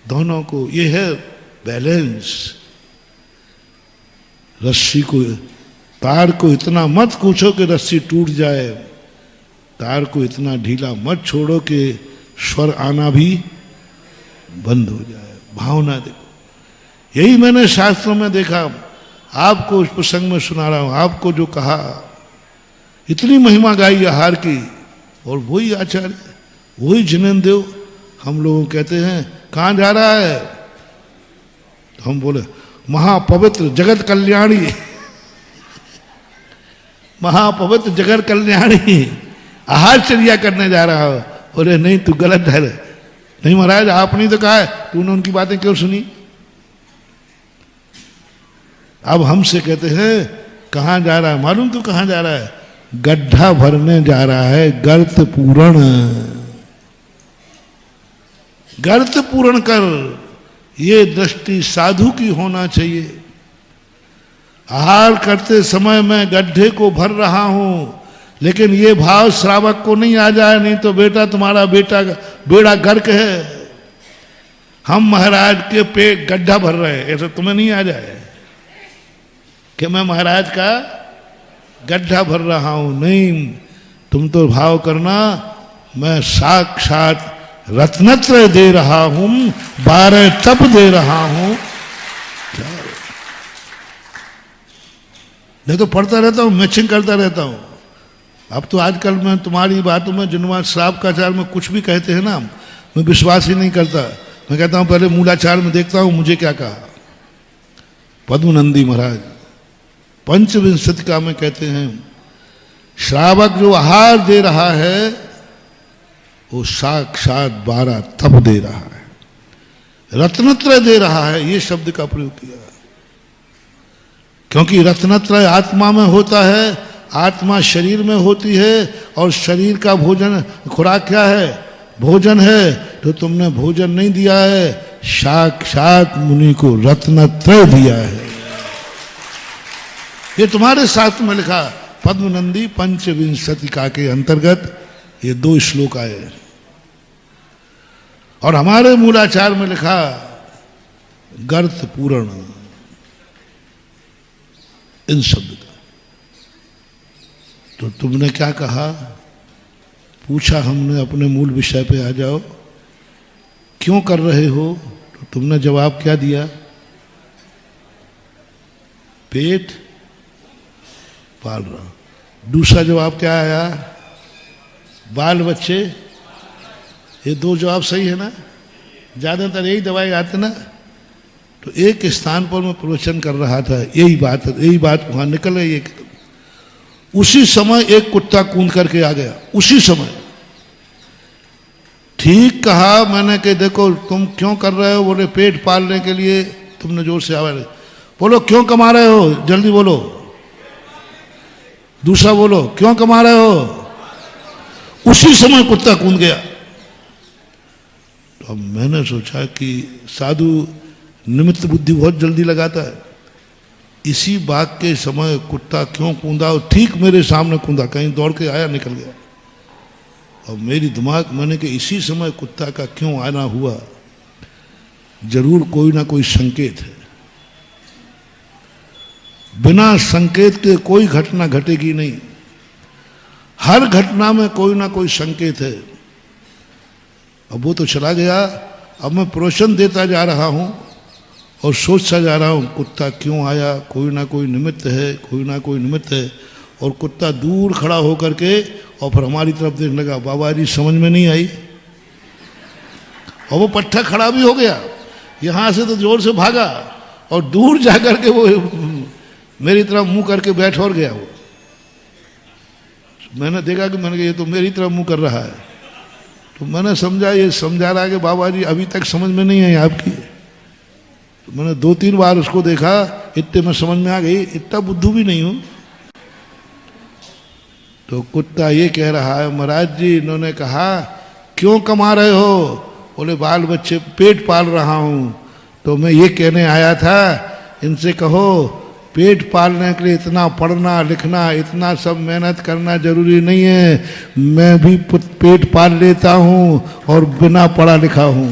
दोनों को। ये है बैलेंस। रस्सी को, तार को इतना मत खींचो कि रस्सी टूट जाए, तार को इतना ढीला मत छोड़ो कि स्वर आना भी बंद हो जाए। भावना देखो, यही मैंने शास्त्रों में देखा, आपको उस प्रसंग में सुना रहा हूं। आपको जो कहा, इतनी महिमा गाई आहार की, और वही आचार्य, वही जिनेन्द्र देव हम लोगों कहते हैं कहां जा रहा है, तो हम बोले महापवित्र जगत कल्याणी, महापवित्र जगत कल्याणी आहारचर्या करने जा रहा हो। बोले नहीं, तू गलत है। नहीं महाराज, आपने तो कहा है, तूने उनकी बातें क्यों सुनी? अब हमसे कहते हैं कहां जा रहा है, मालूम तू कहां जा रहा है? गड्ढा भरने जा रहा है, गर्त पूरण, गर्त पूर्ण कर। ये दृष्टि साधु की होना चाहिए। आहार करते समय मैं गड्ढे को भर रहा हूं, लेकिन ये भाव श्रावक को नहीं आ जाए, नहीं तो बेटा तुम्हारा बेड़ा गर्क है। हम महाराज के पेट गड्ढा भर रहे हैं, ऐसा तुम्हें नहीं आ जाए कि मैं महाराज का गड्ढा भर रहा हूं। नहीं, तुम तो भाव करना मैं साक्षात रत्नत्रय दे रहा हूं, 12 तप दे रहा हूं। मैं तो पढ़ता रहता हूं, मैचिंग करता रहता हूं। अब तो आजकल मैं तुम्हारी बातों में जिनवा श्राप का आचार में कुछ भी कहते हैं ना, मैं विश्वास ही नहीं करता। मैं कहता हूं पहले मूलाचार में देखता हूं मुझे क्या कहा। पद्मनंदी महाराज पंचविंशतिका में कहते हैं, श्रावक जो आहार दे रहा है वो साक्षात 12 तप दे रहा है, रत्नत्रय दे रहा है। ये शब्द का प्रयोग किया, क्योंकि रत्नत्रय आत्मा में होता है, आत्मा शरीर में होती है, और शरीर का भोजन खुराक क्या है? भोजन है। तो तुमने भोजन नहीं दिया है, साक्षात मुनि को रत्नत्रय दिया है। ये तुम्हारे शास्त्र में लिखा, पद्मनंदी पंचविंशतिका के अंतर्गत ये 2 श्लोक आए, और हमारे मूलाचार में लिखा गर्त पूर्ण, इन शब्द का। तो तुमने क्या कहा? पूछा हमने, अपने मूल विषय पे आ जाओ, क्यों कर रहे हो? तो तुमने जवाब क्या दिया? पेट पाल रहा। दूसरा जवाब क्या आया? बाल बच्चे। ये 2 जवाब सही है ना? ज्यादातर यही दवाई आते ना। तो एक स्थान पर मैं प्रवचन कर रहा था, यही बात वहां निकल रही है। उसी समय एक कुत्ता कूद करके आ गया, उसी समय। ठीक कहा मैंने कि देखो तुम क्यों कर रहे हो? बोले पेट पालने के लिए। तुमने जोर से आवाज, बोलो क्यों कमा रहे हो? जल्दी बोलो। दूसरा बोलो, क्यों कमा रहे हो? उसी समय कुत्ता कूद गया। तो अब मैंने सोचा कि साधु निमित्त बुद्धि बहुत जल्दी लगाता है। इसी बात के समय कुत्ता क्यों कूदा? और ठीक मेरे सामने कूदा, कहीं दौड़ के आया, निकल गया। और मेरी दिमाग, मैंने कि इसी समय कुत्ता का क्यों आना हुआ? जरूर कोई ना कोई संकेत है। बिना संकेत के कोई घटना घटेगी नहीं। हर घटना में कोई ना कोई संकेत है। अब वो तो चला गया, अब मैं प्रवचन देता जा रहा हूं और सोचता जा रहा हूं कुत्ता क्यों आया? कोई ना कोई निमित्त है, कोई ना कोई निमित्त है। और कुत्ता दूर खड़ा होकर के और फिर हमारी तरफ देखने लगा। बाबा जी समझ में नहीं आई, और वो पट्टा खड़ा भी हो गया। यहां से तो जोर से भागा और दूर जाकर के वो मेरी तरफ मुंह करके बैठ और गया। वो मैंने देखा कि मैंने कहा ये तो मेरी तरफ मुंह कर रहा है। तो मैंने समझा, ये समझा रहा है कि बाबा जी अभी तक समझ में नहीं आई आपकी। तो मैंने 2-3 बार उसको देखा, इतने में समझ में आ गई, इतना बुद्धू भी नहीं हूं। तो कुत्ता ये कह रहा है, महाराज जी इन्होंने कहा क्यों कमा रहे हो? बोले बाल बच्चे पेट पाल रहा हूं। तो मैं ये कहने आया था, इनसे कहो पेट पालने के लिए इतना पढ़ना लिखना, इतना सब मेहनत करना जरूरी नहीं है। मैं भी पेट पाल लेता हूं और बिना पढ़ा लिखा हूं।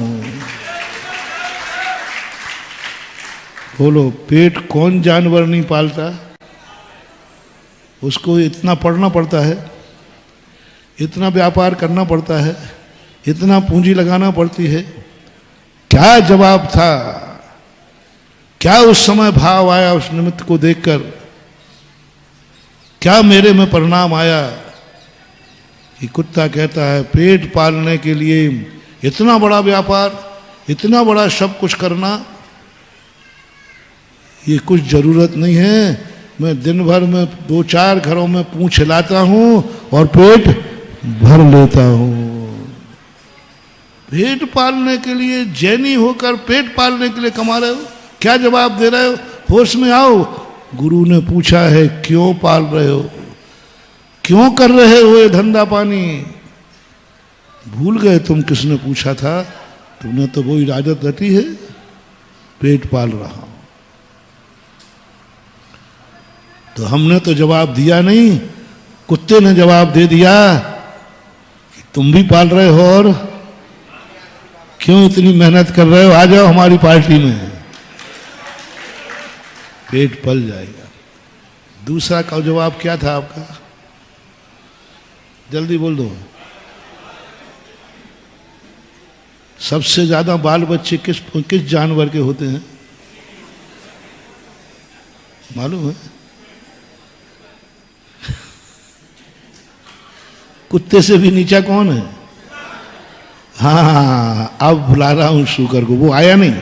बोलो पेट कौन जानवर नहीं पालता? उसको इतना पढ़ना पड़ता है, इतना व्यापार करना पड़ता है, इतना पूंजी लगाना पड़ती है। क्या जवाब था? क्या उस समय भाव आया उस निमित्त को देखकर? क्या मेरे में परिणाम आया कि कुत्ता कहता है पेट पालने के लिए इतना बड़ा व्यापार, इतना बड़ा सब कुछ करना, ये कुछ जरूरत नहीं है। मैं दिन भर में 2-4 घरों में पूंछ हिलाता हूं और पेट भर लेता हूं। पेट पालने के लिए जैनी होकर पेट पालने के लिए कमा रहे हो? क्या जवाब दे रहे हो? होश में आओ। गुरु ने पूछा है क्यों पाल रहे हो, क्यों कर रहे हो ये धंधा पानी? भूल गए तुम किसने पूछा था? तुमने तो वो इरादत रटी है, पेट पाल रहा हूं। तो हमने तो जवाब दिया नहीं, कुत्ते ने जवाब दे दिया कि तुम भी पाल रहे हो और क्यों इतनी मेहनत कर रहे हो, आ जाओ हमारी पार्टी में, पेट पल जाएगा। दूसरा का जवाब क्या था आपका? जल्दी बोल दो। सबसे ज्यादा बाल बच्चे किस जानवर के होते हैं मालूम है? कुत्ते से भी नीचा कौन है? हाँ, अब बुला रहा हूं शुकर को, वो आया नहीं।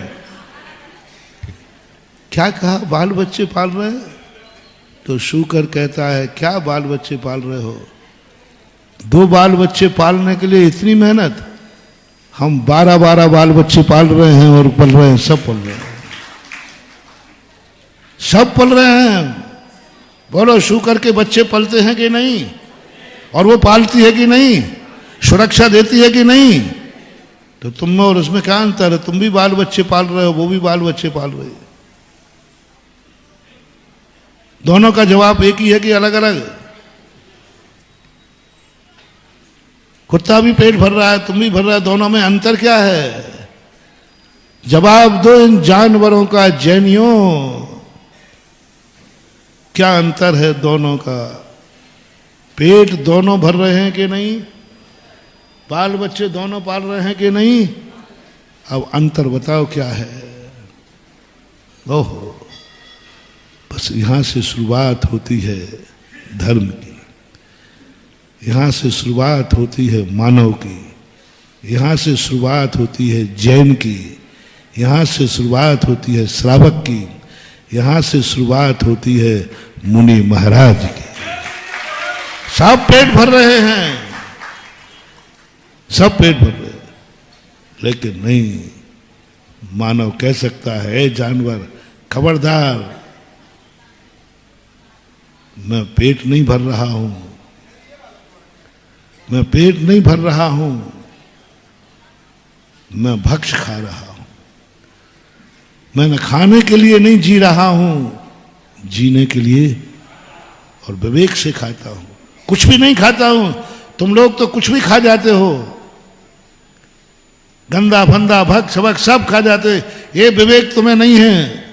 क्या कहा? बाल बच्चे पाल रहे हैं? तो शुकर कहता है क्या बाल बच्चे पाल रहे हो? 2 बाल बच्चे पालने के लिए इतनी मेहनत? हम 12-12 बाल बच्चे पाल रहे हैं और पल रहे हैं, सब पल रहे हैं, सब पल रहे हैं। बोलो शुकर के बच्चे पलते हैं कि नहीं? और वो पालती है कि नहीं? सुरक्षा देती है कि नहीं? तो तुम में और उसमें क्या अंतर है? तुम भी बाल बच्चे पाल रहे हो, वो भी बाल बच्चे पाल रहे हैं। दोनों का जवाब एक ही है कि अलग अलग? कुत्ता भी पेट भर रहा है, तुम भी भर रहा है, दोनों में अंतर क्या है? जवाब दो इन जानवरों का, जैनियों, क्या अंतर है दोनों का? पेट दोनों भर रहे हैं कि नहीं? बाल बच्चे दोनों पाल रहे हैं कि नहीं? अब अंतर बताओ क्या है? ओहो, बस यहां से शुरुआत होती है धर्म की, यहां से शुरुआत होती है मानव की, यहां से शुरुआत होती है जैन की, यहां से शुरुआत होती है श्रावक की, यहां से शुरुआत होती है मुनि महाराज की। सब पेट भर रहे हैं, सब पेट भर रहे हैं, लेकिन नहीं, मानव कह सकता है जानवर खबरदार, मैं पेट नहीं भर रहा हूं, मैं पेट नहीं भर रहा हूं, मैं भक्ष खा रहा हूं। मैं खाने के लिए नहीं जी रहा हूं, जीने के लिए और विवेक से खाता हूं। कुछ भी नहीं खाता हूं। तुम लोग तो कुछ भी खा जाते हो, गंदा फंदा भक्ष भक्ष सब खा जाते, ये विवेक तुम्हें नहीं है।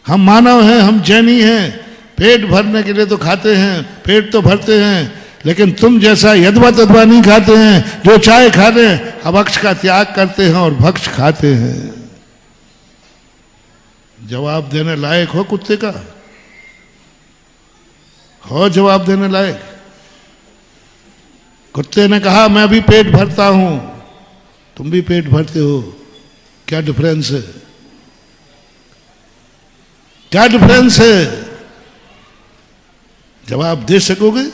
हम मानव हैं, हम जैनी हैं, पेट भरने के लिए तो खाते हैं, पेट तो भरते हैं, लेकिन तुम जैसा यदवा तदवा नहीं खाते हैं, जो चाहे खा लें, अभक्ष का त्याग करते हैं और भक्ष खाते हैं। जवाब देने लायक हो कुत्ते का? हो जवाब देने लायक? कुत्ते ने कहा मैं भी पेट भरता हूं, तुम भी पेट भरते हो, क्या डिफरेंस है? क्या डिफरेंस है? जवाब दे सकोगे?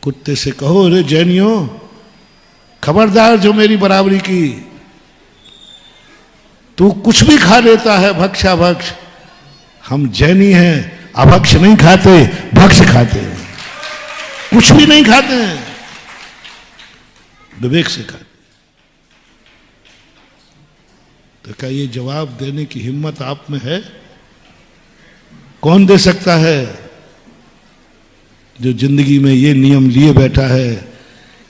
कुत्ते से कहो रे जैनियों, खबरदार जो मेरी बराबरी की, तू कुछ भी खा लेता है भक्षाभक्ष। हम जैनी हैं, अभक्ष नहीं खाते, भक्ष खाते हैं, कुछ भी नहीं खाते हैं, विवेक से खाते। तो क्या ये जवाब देने की हिम्मत आप में है? कौन दे सकता है जो जिंदगी में ये नियम लिए बैठा है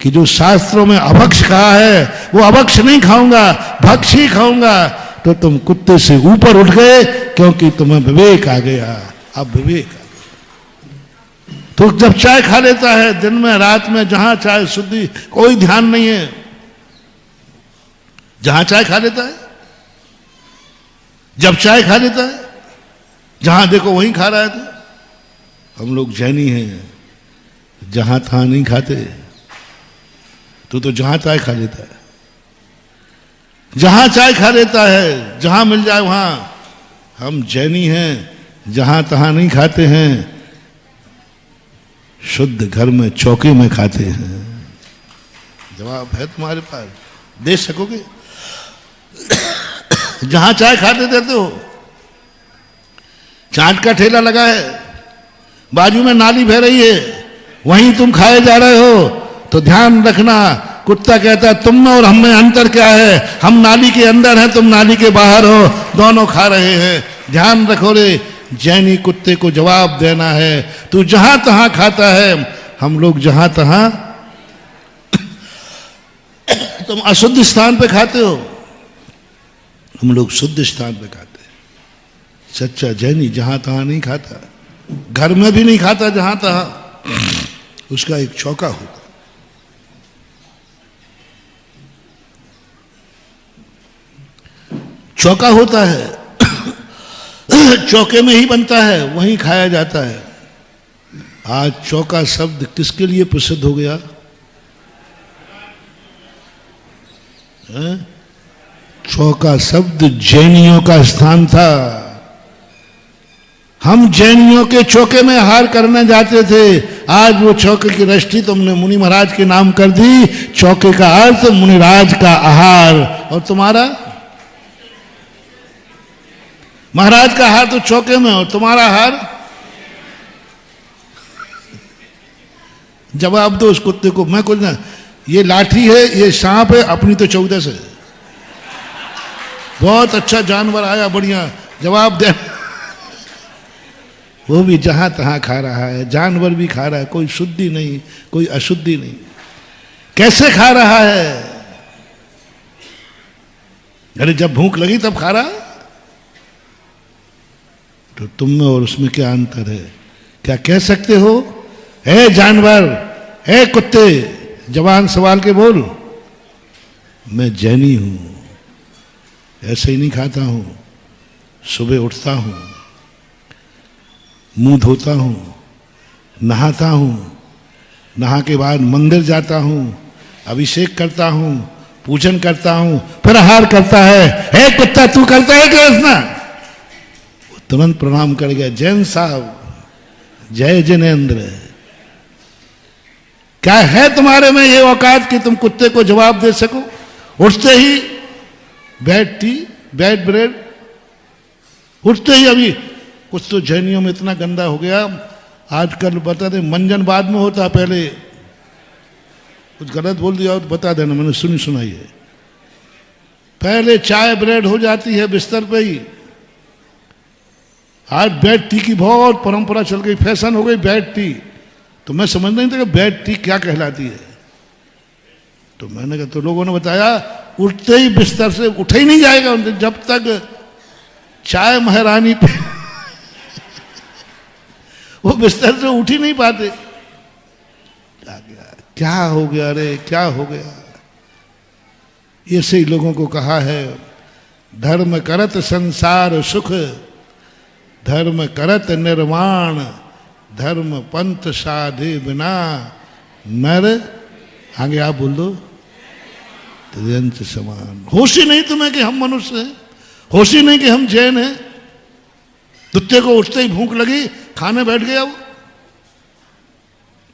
कि जो शास्त्रों में अभक्ष कहा है वो अभक्ष नहीं खाऊंगा, भक्ष ही खाऊंगा? तो तुम कुत्ते से ऊपर उठ गए, क्योंकि तुम्हें विवेक आ गया। अब विवेक आ गया तो जब चाय खा लेता है दिन में रात में, जहां चाय शुद्धि, कोई ध्यान नहीं है, जहां चाय खा लेता है, जब चाय खा लेता है, जहां देखो वहीं खा रहा है। तो हम लोग जैनी हैं, जहां तहां नहीं खाते। तो जहां चाय खा लेता है, जहां चाय खा लेता है, जहां मिल जाए वहां। हम जैनी हैं, जहां तहां नहीं खाते हैं, शुद्ध घर में चौके में खाते हैं। जवाब है तुम्हारे पास, दे सकोगे? जहां चाय खाते देते हो, चाट का ठेला लगा है, बाजू में नाली बह रही है, वहीं तुम खाए जा रहे हो, तो ध्यान रखना। कुत्ता कहता है तुम में और हम में अंतर क्या है? हम नाली के अंदर हैं, तुम नाली के बाहर हो, दोनों खा रहे हैं। ध्यान रखो रे, जैनी कुत्ते को जवाब देना है। तू जहां तहां खाता है, हम लोग जहां तहां। तुम अशुद्ध स्थान पे खाते हो, हम लोग शुद्ध स्थान पे खाते हैं। सच्चा जैनी जहां तहां नहीं खाता, घर में भी नहीं खाता जहां तहां। उसका एक चौका होता, चौका होता है, चौके में ही बनता है, वहीं खाया जाता है। आज चौका शब्द किसके लिए प्रसिद्ध हो गया? चौका शब्द जैनियों का स्थान था। हम जैनियों के चौके में आहार करने जाते थे। आज वो चौके की रष्टि तुमने मुनि महाराज के नाम कर दी। चौके का अर्थ मुनिराज का आहार, और तुम्हारा महाराज का हार तो चौके में, और तुम्हारा हार। जवाब दो उस कुत्ते को। मैं कुछ ना, ये लाठी है, ये सांप है, अपनी तो 14 है। बहुत अच्छा जानवर आया, बढ़िया। जवाब दे। वो भी जहां तहां खा रहा है, जानवर भी खा रहा है, कोई शुद्धि नहीं, कोई अशुद्धि नहीं। कैसे खा रहा है? अरे जब भूख लगी तब खा रहा। तो तुम में और उसमें क्या अंतर है? क्या कह सकते हो? ए जानवर, ए कुत्ते, जवान सवाल के बोल। मैं जैनी हूं, ऐसे ही नहीं खाता हूं। सुबह उठता हूं, मुंह धोता हूं, नहाता हूं, नहा के बाद मंदिर जाता हूं, अभिषेक करता हूं, पूजन करता हूं, फिर आहार करता है। ए कुत्ता, तू करता है क्या? ऐसा तुरंत प्रणाम कर गया, जैन साहब, जय जिनेन्द्र। क्या है तुम्हारे में ये औकात कि तुम कुत्ते को जवाब दे सको? उठते ही बैड टी, बैड ब्रेड, उठते ही। अभी कुछ तो जैनियों में इतना गंदा हो गया आजकल, बता दे, मंजन बाद में होता, पहले कुछ गलत बोल दिया हो तो बता देना, मैंने सुनाई है। पहले चाय ब्रेड हो जाती है बिस्तर पे ही। आज बेड टी की बहुत परंपरा चल गई, फैशन हो गई बेड टी। तो मैं समझ नहीं था कि बेड टी क्या कहलाती है। तो मैंने कहा, तो लोगों ने बताया उठते ही बिस्तर से उठा ही नहीं जाएगा जब तक चाय महारानी पे वो बिस्तर से उठ ही नहीं पाते। क्या हो गया रे, क्या हो गया? ऐसे ही लोगों को कहा है, धर्म करत संसार सुख, धर्म करत निर्वाण, धर्म पंथ साधे बिना नर। आगे आप बोल दो, त्रियंच समान। होश ही नहीं तुम्हें कि हम मनुष्य हैं, होश ही नहीं कि हम जैन हैं। कुत्ते को उठते ही भूख लगी, खाने बैठ गया वो,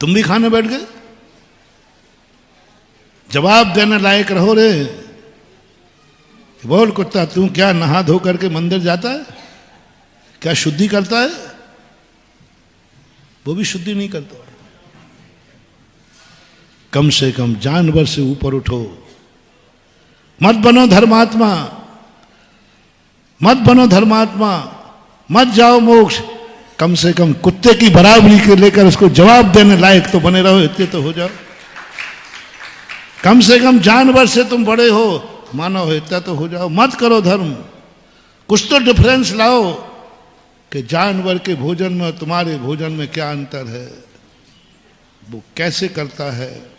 तुम भी खाने बैठ गए। जवाब देने लायक रहो रे। बोल कुत्ता, तू क्या नहा धो करके मंदिर जाता है? क्या शुद्धि करता है? वो भी शुद्धि नहीं करता। कम से कम जानवर से ऊपर उठो, मत बनो धर्मात्मा, मत बनो धर्मात्मा, मत जाओ मोक्ष। कम से कम कुत्ते की बराबरी के लेकर उसको जवाब देने लायक तो बने रहो, इतने तो हो जाओ। कम से कम जानवर से तुम बड़े हो, मानव हो, इतना तो हो जाओ। मत करो धर्म, कुछ तो डिफरेंस लाओ कि जानवर के भोजन में और तुम्हारे भोजन में क्या अंतर है, वो कैसे करता है।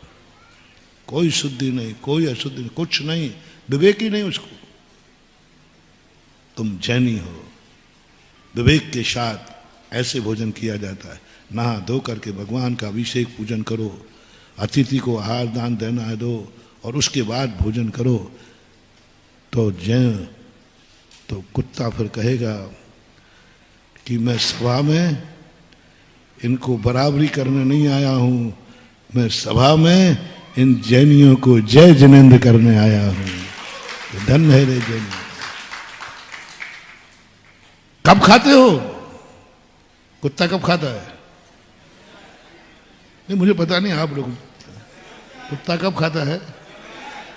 कोई शुद्धि नहीं, कोई अशुद्धि नहीं, कुछ नहीं, विवेक ही नहीं उसको। तुम जैनी हो, विवेक के साथ ऐसे भोजन किया जाता है। नहा धो करके भगवान का अभिषेक पूजन करो, अतिथि को आहार दान देना है दो, और उसके बाद भोजन करो। तो जैन तो कुत्ता फिर कहेगा कि मैं सभा में इनको बराबरी करने नहीं आया हूं, मैं सभा में इन जैनियों को जय जिनेंद्र करने आया हूं। धन है रे जैन। कब खाते हो? कुत्ता कब खाता है? नहीं, मुझे पता नहीं, आप लोग कुत्ता कब खाता है?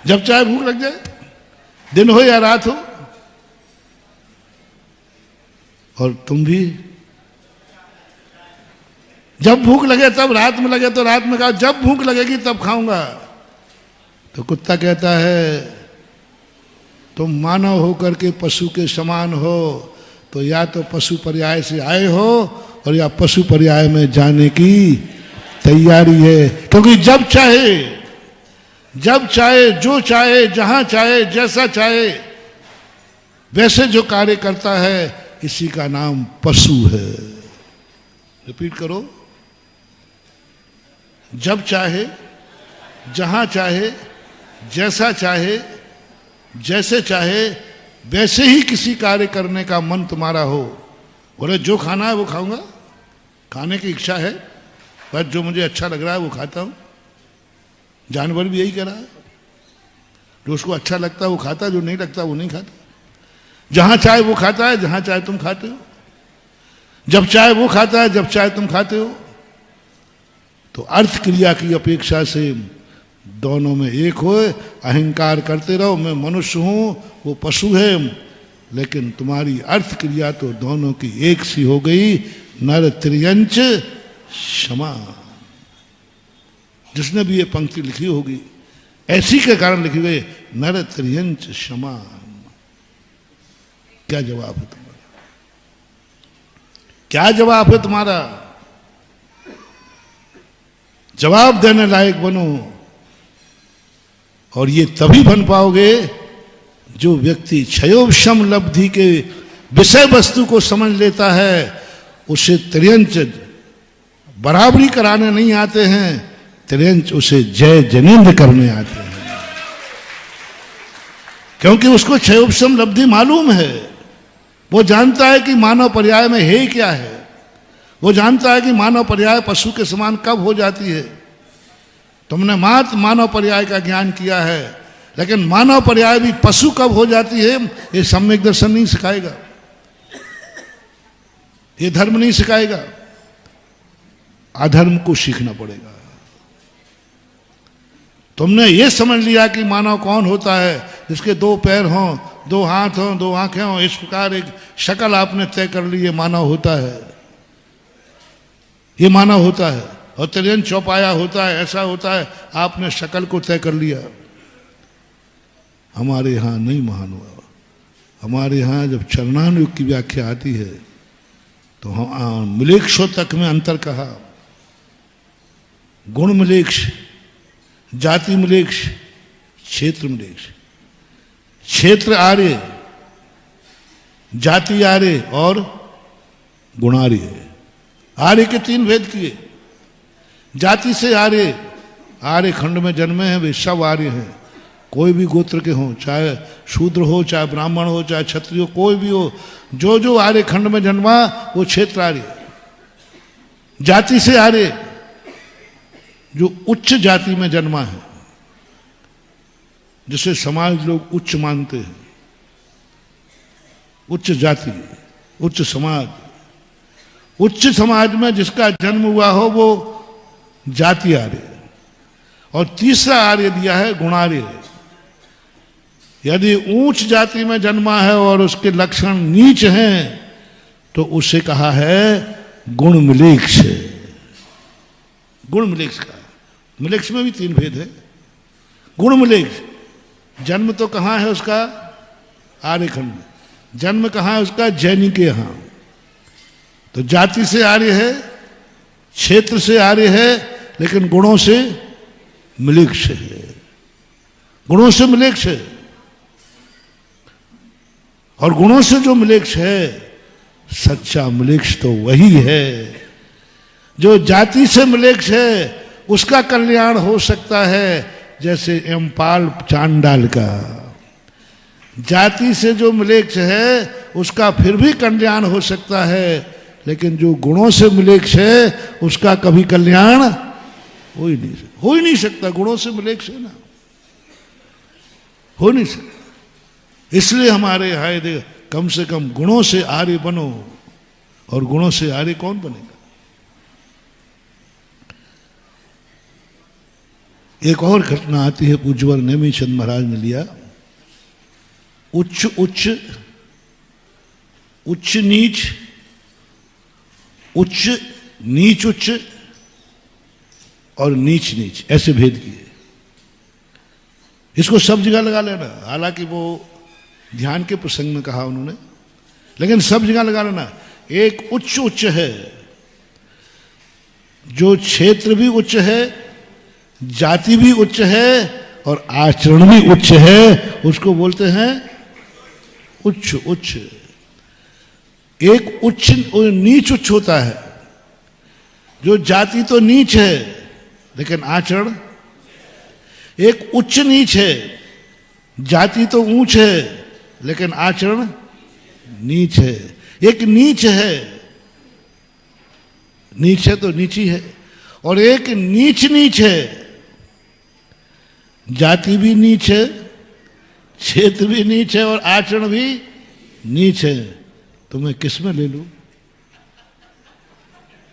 जब चाहे भूख लग जाए, दिन हो या रात हो। और तुम भी जब भूख लगे तब, रात में लगे तो रात में खाओ, जब भूख लगेगी तब खाऊंगा। तो कुत्ता कहता है तुम मानव होकर के पशु के समान हो, तो या तो पशु पर्याय से आए हो और या पशु पर्याय में जाने की तैयारी है। क्योंकि जब चाहे, जो चाहे, जहां चाहे, जैसा चाहे, वैसे जो कार्य करता है, इसी का नाम पशु है। रिपीट करो, जब चाहे, जहां चाहे, जैसा चाहे, जैसे चाहे, वैसे ही किसी कार्य करने का मन तुम्हारा हो। बोले जो खाना है वो खाऊंगा, खाने की इच्छा है, पर जो मुझे अच्छा लग रहा है वो खाता हूं। जानवर भी यही कह रहा है, जो उसको अच्छा लगता है वो खाता है, जो नहीं लगता वो नहीं खाता। जहां चाहे वो खाता है, जहां चाहे तुम खाते हो। जब चाहे वो खाता है, जब चाहे तुम खाते हो। तो अर्थ क्रिया की अपेक्षा से दोनों में एक हो। अहंकार करते रहो, मैं मनुष्य हूं, वो पशु है, लेकिन तुम्हारी अर्थ क्रिया तो दोनों की एक सी हो गई। नर त्रियंच क्षमा। जिसने भी ये पंक्ति लिखी होगी, ऐसी के कारण लिखी गई, नर त्रियंच क्षमा। क्या जवाब है तुम्हारा? क्या जवाब है तुम्हारा? जवाब देने लायक बनो। और ये तभी बन पाओगे जो व्यक्ति क्षयोपशम लब्धि के विषय वस्तु को समझ लेता है। उसे त्रियंच बराबरी कराने नहीं आते हैं, त्रियंच उसे जय जनेन्द्र करने आते हैं। क्योंकि उसको क्षयोपशम लब्धि मालूम है। वो जानता है कि मानव पर्याय में है क्या है। वो जानता है कि मानव पर्याय पशु के समान कब हो जाती है। तुमने मात्र मानव पर्याय का ज्ञान किया है, लेकिन मानव पर्याय भी पशु कब हो जाती है, ये सम्यक दर्शन नहीं सिखाएगा, ये धर्म नहीं सिखाएगा। अधर्म को सीखना पड़ेगा। तुमने ये समझ लिया कि मानव कौन होता है, जिसके दो पैर हों, दो हाथ हों, दो आंखें हों, इस प्रकार एक शक्ल आपने तय कर ली, ये मानव होता है, ये मानव होता है। और त्रियंच चौपाया होता है, ऐसा होता है, आपने शक्ल को तय कर लिया। हमारे यहाँ नहीं महान हुआ। हमारे यहाँ जब चरणानुयोग की व्याख्या आती है तो हम मिलेक्षों तक में अंतर कहा। गुण मिलेक्ष, जाति मिलेक्ष, क्षेत्र मिलेक्ष। क्षेत्र आर्य, जाति आर्य और गुणार्य। आर्य के तीन भेद किए। जाति से आर्य, आर्य खंड में जन्मे हैं वे सब आर्य हैं। कोई भी गोत्र के हों, चाहे शूद्र हो, चाहे ब्राह्मण हो, चाहे क्षत्रिय हो, कोई भी हो, जो जो आर्य खंड में जन्मा वो क्षेत्र आर्य। जाति से आर्य, जो उच्च जाति में जन्मा है, जिसे समाज लोग उच्च मानते हैं, उच्च जाति, उच्च समाज। उच्च समाज में जिसका जन्म हुआ हो वो जाति आर्य, और तीसरा आर्य दिया है गुणार्य। यदि ऊंच जाति में जन्मा है और उसके लक्षण नीच हैं तो उसे कहा है गुण मिलेक्ष। गुण मिलेक्ष का, मिलेक्ष में भी 3 भेद है। गुण मिलेक्ष, जन्म तो कहां है उसका? आर्यखंड में। जन्म कहां है उसका? जैनी के यहां। तो जाति से आर्य है, क्षेत्र से आर्य है, लेकिन गुणों से मिलेक्ष है। गुणों से मिलेक्ष है। और गुणों से जो मिलेक्ष है, सच्चा मिलेक्ष तो वही है। जो जाति से मिलेक्ष है उसका कल्याण हो सकता है, जैसे यमपाल चांडाल का। जाति से जो मिलेक्ष है उसका फिर भी कल्याण हो सकता है, लेकिन जो गुणों से मिलेक्ष है उसका कभी कल्याण हो ही नहीं सकता। गुणों से मिलेक्ष है ना, हो नहीं सकता। इसलिए हमारे यहाँ यदि कम से कम गुणों से आर्य बनो, और गुणों से आर्य कौन बनेगा? एक और घटना आती है, पूज्यवर नेमीचंद महाराज ने लिया। उच्च उच्च, उच्च नीच, उच्च नीच उच्च, और नीच नीच, ऐसे भेद किए। इसको सब जगह लगा लेना। हालांकि वो ध्यान के प्रसंग में कहा उन्होंने, लेकिन सब जगह लगा लेना। एक उच्च उच्च है, जो क्षेत्र भी उच्च है, जाति भी उच्च है, और आचरण भी उच्च है, उसको बोलते हैं उच्च उच्च। एक उच्च नीच उच्च होता है, जो जाति तो नीच है लेकिन आचरण। एक उच्च नीच है, जाति तो ऊंच है लेकिन आचरण नीच है। एक नीच है, नीच है तो नीची है, और एक नीच नीच है, जाति भी नीच है, क्षेत्र भी नीच है, और आचरण भी नीच है। तो मैं किस में ले लूं?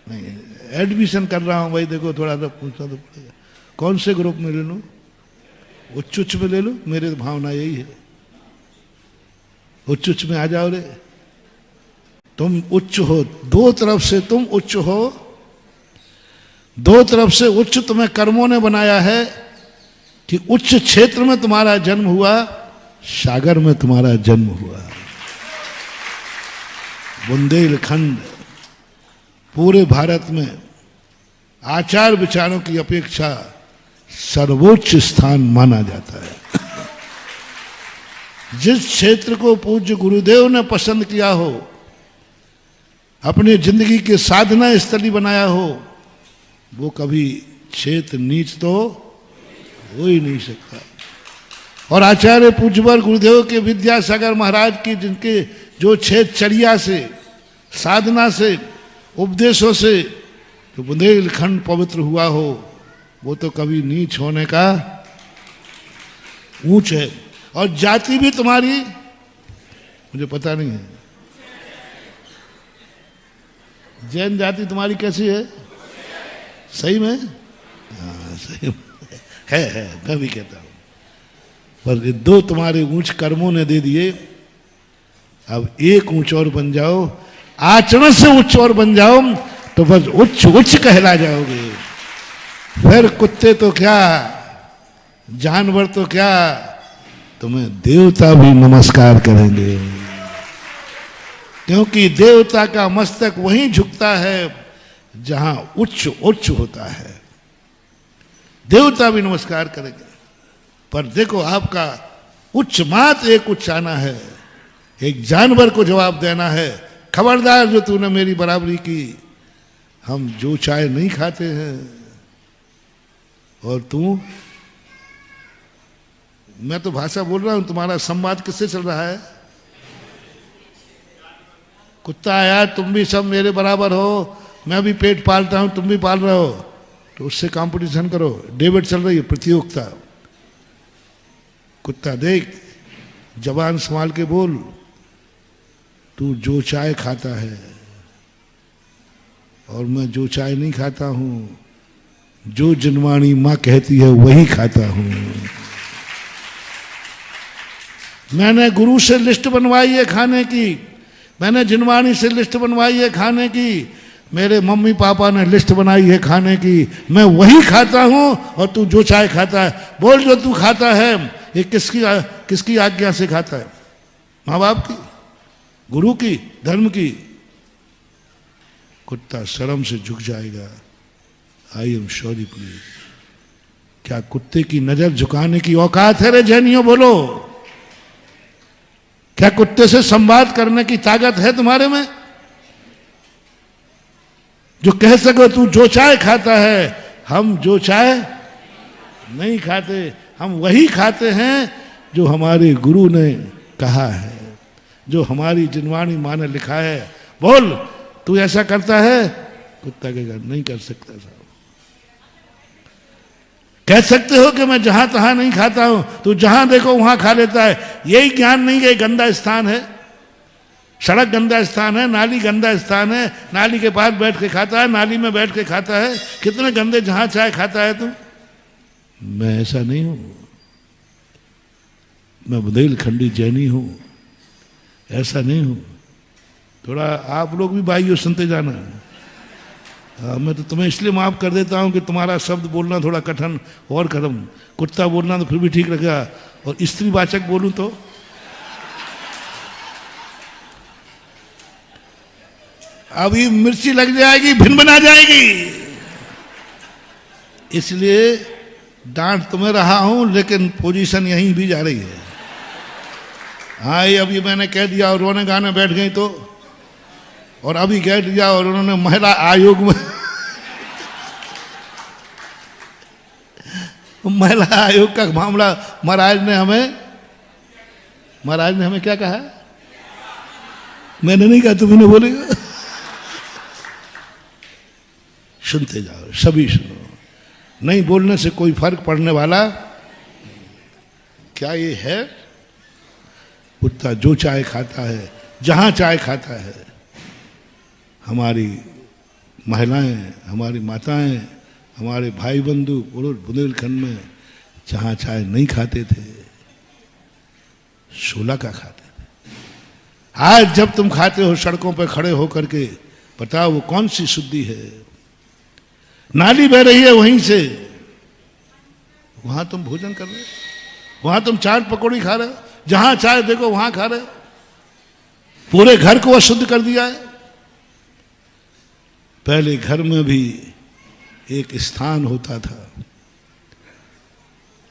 नहीं, एडमिशन कर रहा हूं भाई, देखो थोड़ा सा पूछना तो पड़ेगा। कौन से ग्रुप में ले लूं? उच्च उच्च में ले लूं? मेरी तो भावना यही है, उच्च उच्च में आ जाओ रे। तुम उच्च हो, दो तरफ से तुम उच्च हो, दो तरफ से उच्च तुम्हें कर्मों ने बनाया है कि उच्च क्षेत्र में तुम्हारा जन्म हुआ, सागर में तुम्हारा जन्म हुआ। बुंदेलखंड पूरे भारत में आचार विचारों की अपेक्षा सर्वोच्च स्थान माना जाता है। जिस क्षेत्र को पूज्य गुरुदेव ने पसंद किया हो, अपनी जिंदगी के साधना स्थली बनाया हो, वो कभी क्षेत्र नीच तो हो ही नहीं सकता। और आचार्य पूज्यवर गुरुदेव के विद्यासागर महाराज की जिनके जो क्षेत्रचर्या से, साधना से, उपदेशों से जो बुंदेलखंड पवित्र हुआ हो, वो तो कभी नीच होने का ऊंच है। और जाति भी तुम्हारी, मुझे पता नहीं है, जैन जाति तुम्हारी कैसी है? सही में? हाँ सही है, मैं भी कहता हूं। पर ये दो तुम्हारे ऊंच कर्मों ने दे दिए, अब एक ऊंच और बन जाओ, आचरण से उच्च और बन जाओ, तो बस उच्च उच्च कहला जाओगे। फिर कुत्ते तो क्या, जानवर तो क्या, तुम्हें देवता भी नमस्कार करेंगे, क्योंकि देवता का मस्तक वहीं झुकता है जहां उच्च उच्च होता है। देवता भी नमस्कार करेंगे। पर देखो, आपका उच्च मात एक उच्च आना है, एक जानवर को जवाब देना है, खबरदार जो तूने मेरी बराबरी की, हम जो चाय नहीं खाते हैं, और तू, मैं तो भाषा बोल रहा हूं, तुम्हारा संवाद किससे चल रहा है? कुत्ता आया, तुम भी सब मेरे बराबर हो, मैं भी पेट पालता हूं, तुम भी पाल रहे हो, तो उससे कंपटीशन करो। डेविड चल रही है, प्रतियोगिता। कुत्ता देख, जबान संभाल के बोल, तू जो चाय खाता है और मैं जो चाय नहीं खाता हूं, जो जिनवाणी मां कहती है वही खाता हूं। मैंने गुरु से लिस्ट बनवाई है खाने की, मैंने जिनवाणी से लिस्ट बनवाई है खाने की, मेरे मम्मी पापा ने लिस्ट बनाई है खाने की, मैं वही खाता हूं और तू जो चाय खाता है। बोल जो तू खाता है ये किसकी आज्ञा से खाता है? माँ बाप की, गुरु की, धर्म की? कुत्ता शर्म से झुक जाएगा। I am sorry please. क्या कुत्ते की नजर झुकाने की औकात है रे जैनियों? बोलो, क्या कुत्ते से संवाद करने की ताकत है तुम्हारे में? जो कह सको तू जो चाय खाता है, हम जो चाय नहीं खाते, हम वही खाते हैं जो हमारे गुरु ने कहा है, जो हमारी जिनवाणी मां ने लिखा है। बोल तू ऐसा करता है? कुत्ता के घर नहीं कर सकता साहब। कह सकते हो कि मैं जहां तहां नहीं खाता हूं, तू जहां देखो वहां खा लेता है। यही ज्ञान नहीं कि गंदा स्थान है, सड़क गंदा स्थान है, नाली गंदा स्थान है, नाली के पास बैठ के खाता है, नाली में बैठ के खाता है। कितने गंदे जहां चाय खाता है तू। मैं ऐसा नहीं हूं, मैं बुंदेलखंडी जैनी हूं, ऐसा नहीं हूं। थोड़ा आप लोग भी भाइयों सुनते जाना। मैं तो तुम्हें इसलिए माफ कर देता हूं कि तुम्हारा शब्द बोलना थोड़ा कठिन और कदम, कुत्ता बोलना तो फिर भी ठीक लगेगा, और स्त्रीवाचक बोलूं तो अभी मिर्ची लग जाएगी, भिन बना जाएगी। इसलिए डांट तुम्हें रहा हूं, लेकिन पोजीशन यहीं भी जा रही है। हाँ, ये अभी मैंने कह दिया और रोने गाने बैठ गई तो, और अभी कह दिया और उन्होंने महिला आयोग में महिला आयोग का मामला, महाराज ने हमें क्या कहा? मैंने नहीं कहा, तुम्हें बोलेगा। सुनते जाओ, सभी सुनो। नहीं बोलने से कोई फर्क पड़ने वाला क्या ये है? कुत्ता जो चाय खाता है, जहां चाय खाता है। हमारी महिलाएं, हमारी माताएं, हमारे भाई बंधु बुंदेलखंड में जहां चाय नहीं खाते थे, शोला का खाते थे। आज जब तुम खाते हो सड़कों पर खड़े होकर के, बताओ वो कौन सी शुद्धि है? नाली बह रही है वहीं से, वहां तुम भोजन कर रहे हो, वहां तुम चाट पकौड़ी खा रहे हो, जहां चाय देखो वहां खा रहे हो। पूरे घर को अशुद्ध कर दिया है। पहले घर में भी एक स्थान होता था,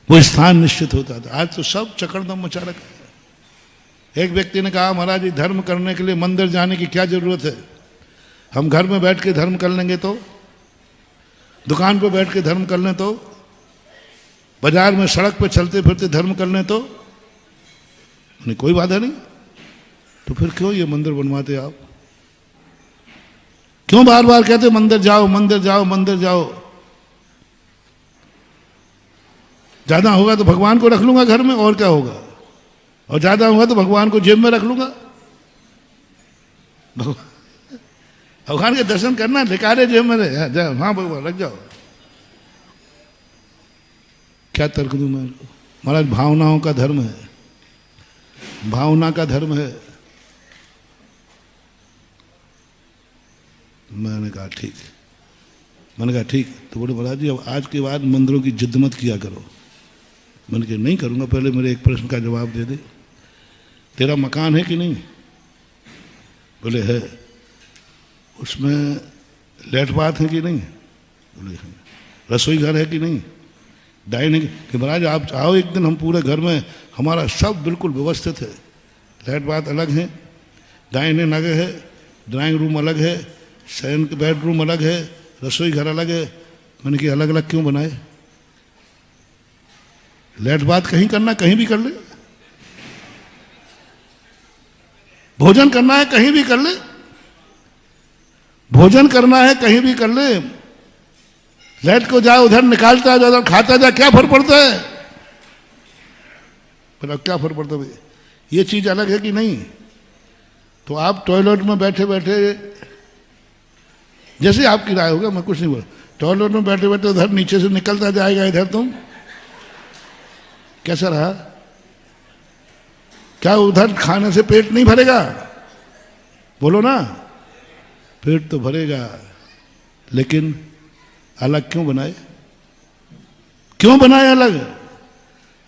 वो स्थान निश्चित होता था। आज तो सब चकड़दम मचा रखा है। एक व्यक्ति ने कहा, महाराज जी धर्म करने के लिए मंदिर जाने की क्या जरूरत है? हम घर में बैठ के धर्म कर लेंगे तो, दुकान पर बैठ के धर्म कर लें तो, बाजार में सड़क पर चलते फिरते धर्म कर लें तो, नहीं कोई बाधा नहीं। तो फिर क्यों ये मंदिर बनवाते आप? क्यों बार बार कहते मंदिर जाओ, मंदिर जाओ, मंदिर जाओ? ज्यादा होगा तो भगवान को रख लूंगा घर में, और क्या होगा? और ज्यादा होगा तो भगवान को जेब में रख लूंगा। भगवान के दर्शन करना, लिकारे जेब में जाओ, हाँ भगवान रख जाओ। क्या तर्क दूं मैं? महाराज भावनाओं का धर्म है, भावना का धर्म है। मैंने कहा ठीक। तो बोले महाराज जी अब आज के बाद मंदिरों की जिद मत किया करो। मैंने कहा नहीं करूंगा, पहले मेरे एक प्रश्न का जवाब दे दे। तेरा मकान है कि नहीं? बोले है। उसमें लेट बाथ है कि नहीं? बोले है। रसोई घर है कि नहीं? डाइनिंग? कि महाराज आप आओ एक दिन, हम पूरे घर में हमारा सब बिल्कुल व्यवस्थित है, लेट बाथ अलग है, डाइनिंग अलग है, ड्राइंग रूम अलग है, शयन के बेडरूम अलग है, रसोई घर अलग है। मैंने कहा अलग अलग क्यों बनाए? लेट बात कहीं करना कहीं भी कर ले, भोजन करना है कहीं भी कर ले, भोजन करना है कहीं भी कर ले। लेट को जाए उधर निकालता जा, खाता जा, क्या फर्क पड़ता है? पर अब क्या फर्क पड़ता है? ये चीज अलग है कि नहीं? तो आप टॉयलेट में बैठे बैठे, जैसे आपकी राय होगा, मैं कुछ नहीं बोल, टॉयलेट में बैठे बैठे उधर नीचे से निकलता जाएगा, इधर तुम कैसा रहा? क्या उधर खाने से पेट नहीं भरेगा? बोलो ना, पेट तो भरेगा, लेकिन अलग क्यों बनाए? क्यों बनाए अलग?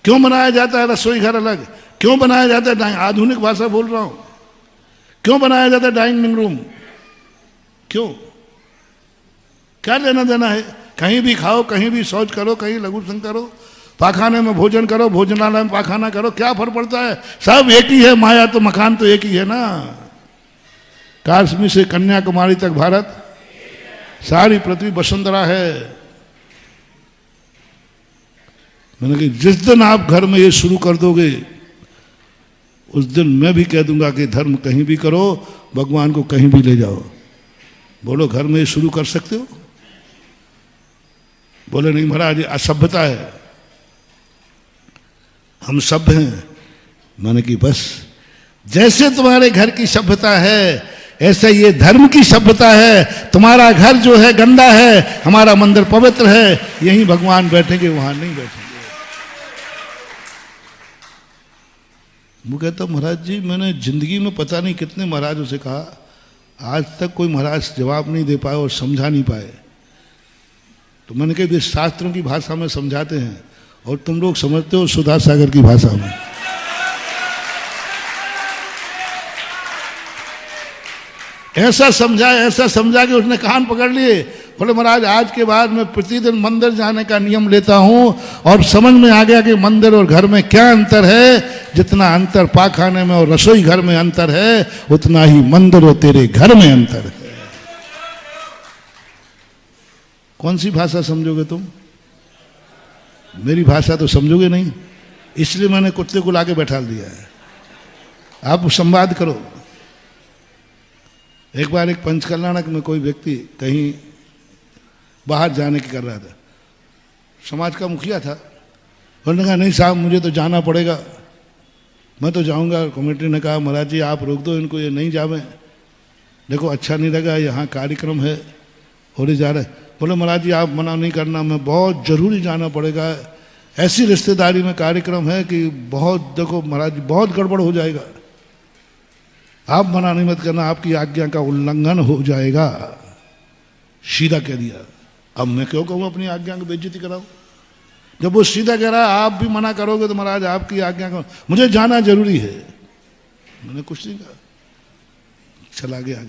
क्यों बनाया जाता है रसोई घर अलग? क्यों बनाया जाता है, आधुनिक भाषा बोल रहा हूं, क्यों बनाया जाता है डाइनिंग रूम? क्यों? क्या लेना देना है? कहीं भी खाओ, कहीं भी शौच करो, कहीं लघु संग करो, पाखाने में भोजन करो, भोजनालय में पाखाना करो, क्या फर्क पड़ता है? सब एक ही है, माया तो मकान तो एक ही है ना। काश्मीर से कन्याकुमारी तक भारत, सारी पृथ्वी वसुंधरा है। मैंने कहा जिस दिन आप घर में ये शुरू कर दोगे, उस दिन मैं भी कह दूंगा कि धर्म कहीं भी करो, भगवान को कहीं भी ले जाओ। बोलो, घर में ये शुरू कर सकते हो? बोले नहीं महाराज, असभ्यता है, हम सभ्य हैं। मैंने कि बस जैसे तुम्हारे घर की सभ्यता है, ऐसे ये धर्म की सभ्यता है। तुम्हारा घर जो है गंदा है, हमारा मंदिर पवित्र है, यहीं भगवान बैठेंगे, वहां नहीं बैठेंगे। वो कहता महाराज जी, मैंने जिंदगी में पता नहीं कितने महाराजों से कहा, आज तक कोई महाराज जवाब नहीं दे पाए और समझा नहीं पाए। तो मैंने कहा शास्त्रों की भाषा में समझाते हैं और तुम लोग समझते हो सुधा सागर की भाषा में। ऐसा समझा कि उसने कान पकड़ लिए। बोले महाराज, आज के बाद मैं प्रतिदिन मंदिर जाने का नियम लेता हूं और समझ में आ गया कि मंदिर और घर में क्या अंतर है। जितना अंतर पाखाने में और रसोई घर में अंतर है, उतना ही मंदिर और तेरे घर में अंतर है। कौन सी भाषा समझोगे तुम? मेरी भाषा तो समझोगे नहीं, इसलिए मैंने कुत्ते को लाके बैठा दिया है। आप संवाद करो। एक बार एक पंचकल्याणक में कोई व्यक्ति कहीं बाहर जाने की कर रहा था, समाज का मुखिया था। उन्होंने कहा नहीं साहब, मुझे तो जाना पड़ेगा, मैं तो जाऊंगा। कमेटी ने कहा महाराज जी आप रोक दो इनको, ये नहीं जावे, देखो अच्छा नहीं लगा, यहाँ कार्यक्रम है और ये जा रहे। बोले महाराज जी आप मना नहीं करना, मैं बहुत जरूरी जाना पड़ेगा, ऐसी रिश्तेदारी में कार्यक्रम है कि बहुत, देखो महाराज जी बहुत गड़बड़ हो जाएगा, आप मना नहीं मत करना, आपकी आज्ञा का उल्लंघन हो जाएगा। सीधा कह दिया। अब मैं क्यों कहूँ अपनी आज्ञा की बेइज्जती कराऊं? जब वो सीधा कह रहा है आप भी मना करोगे तो महाराज आपकी आज्ञा का, मुझे जाना जरूरी है। मैंने कुछ नहीं कहा, चला गया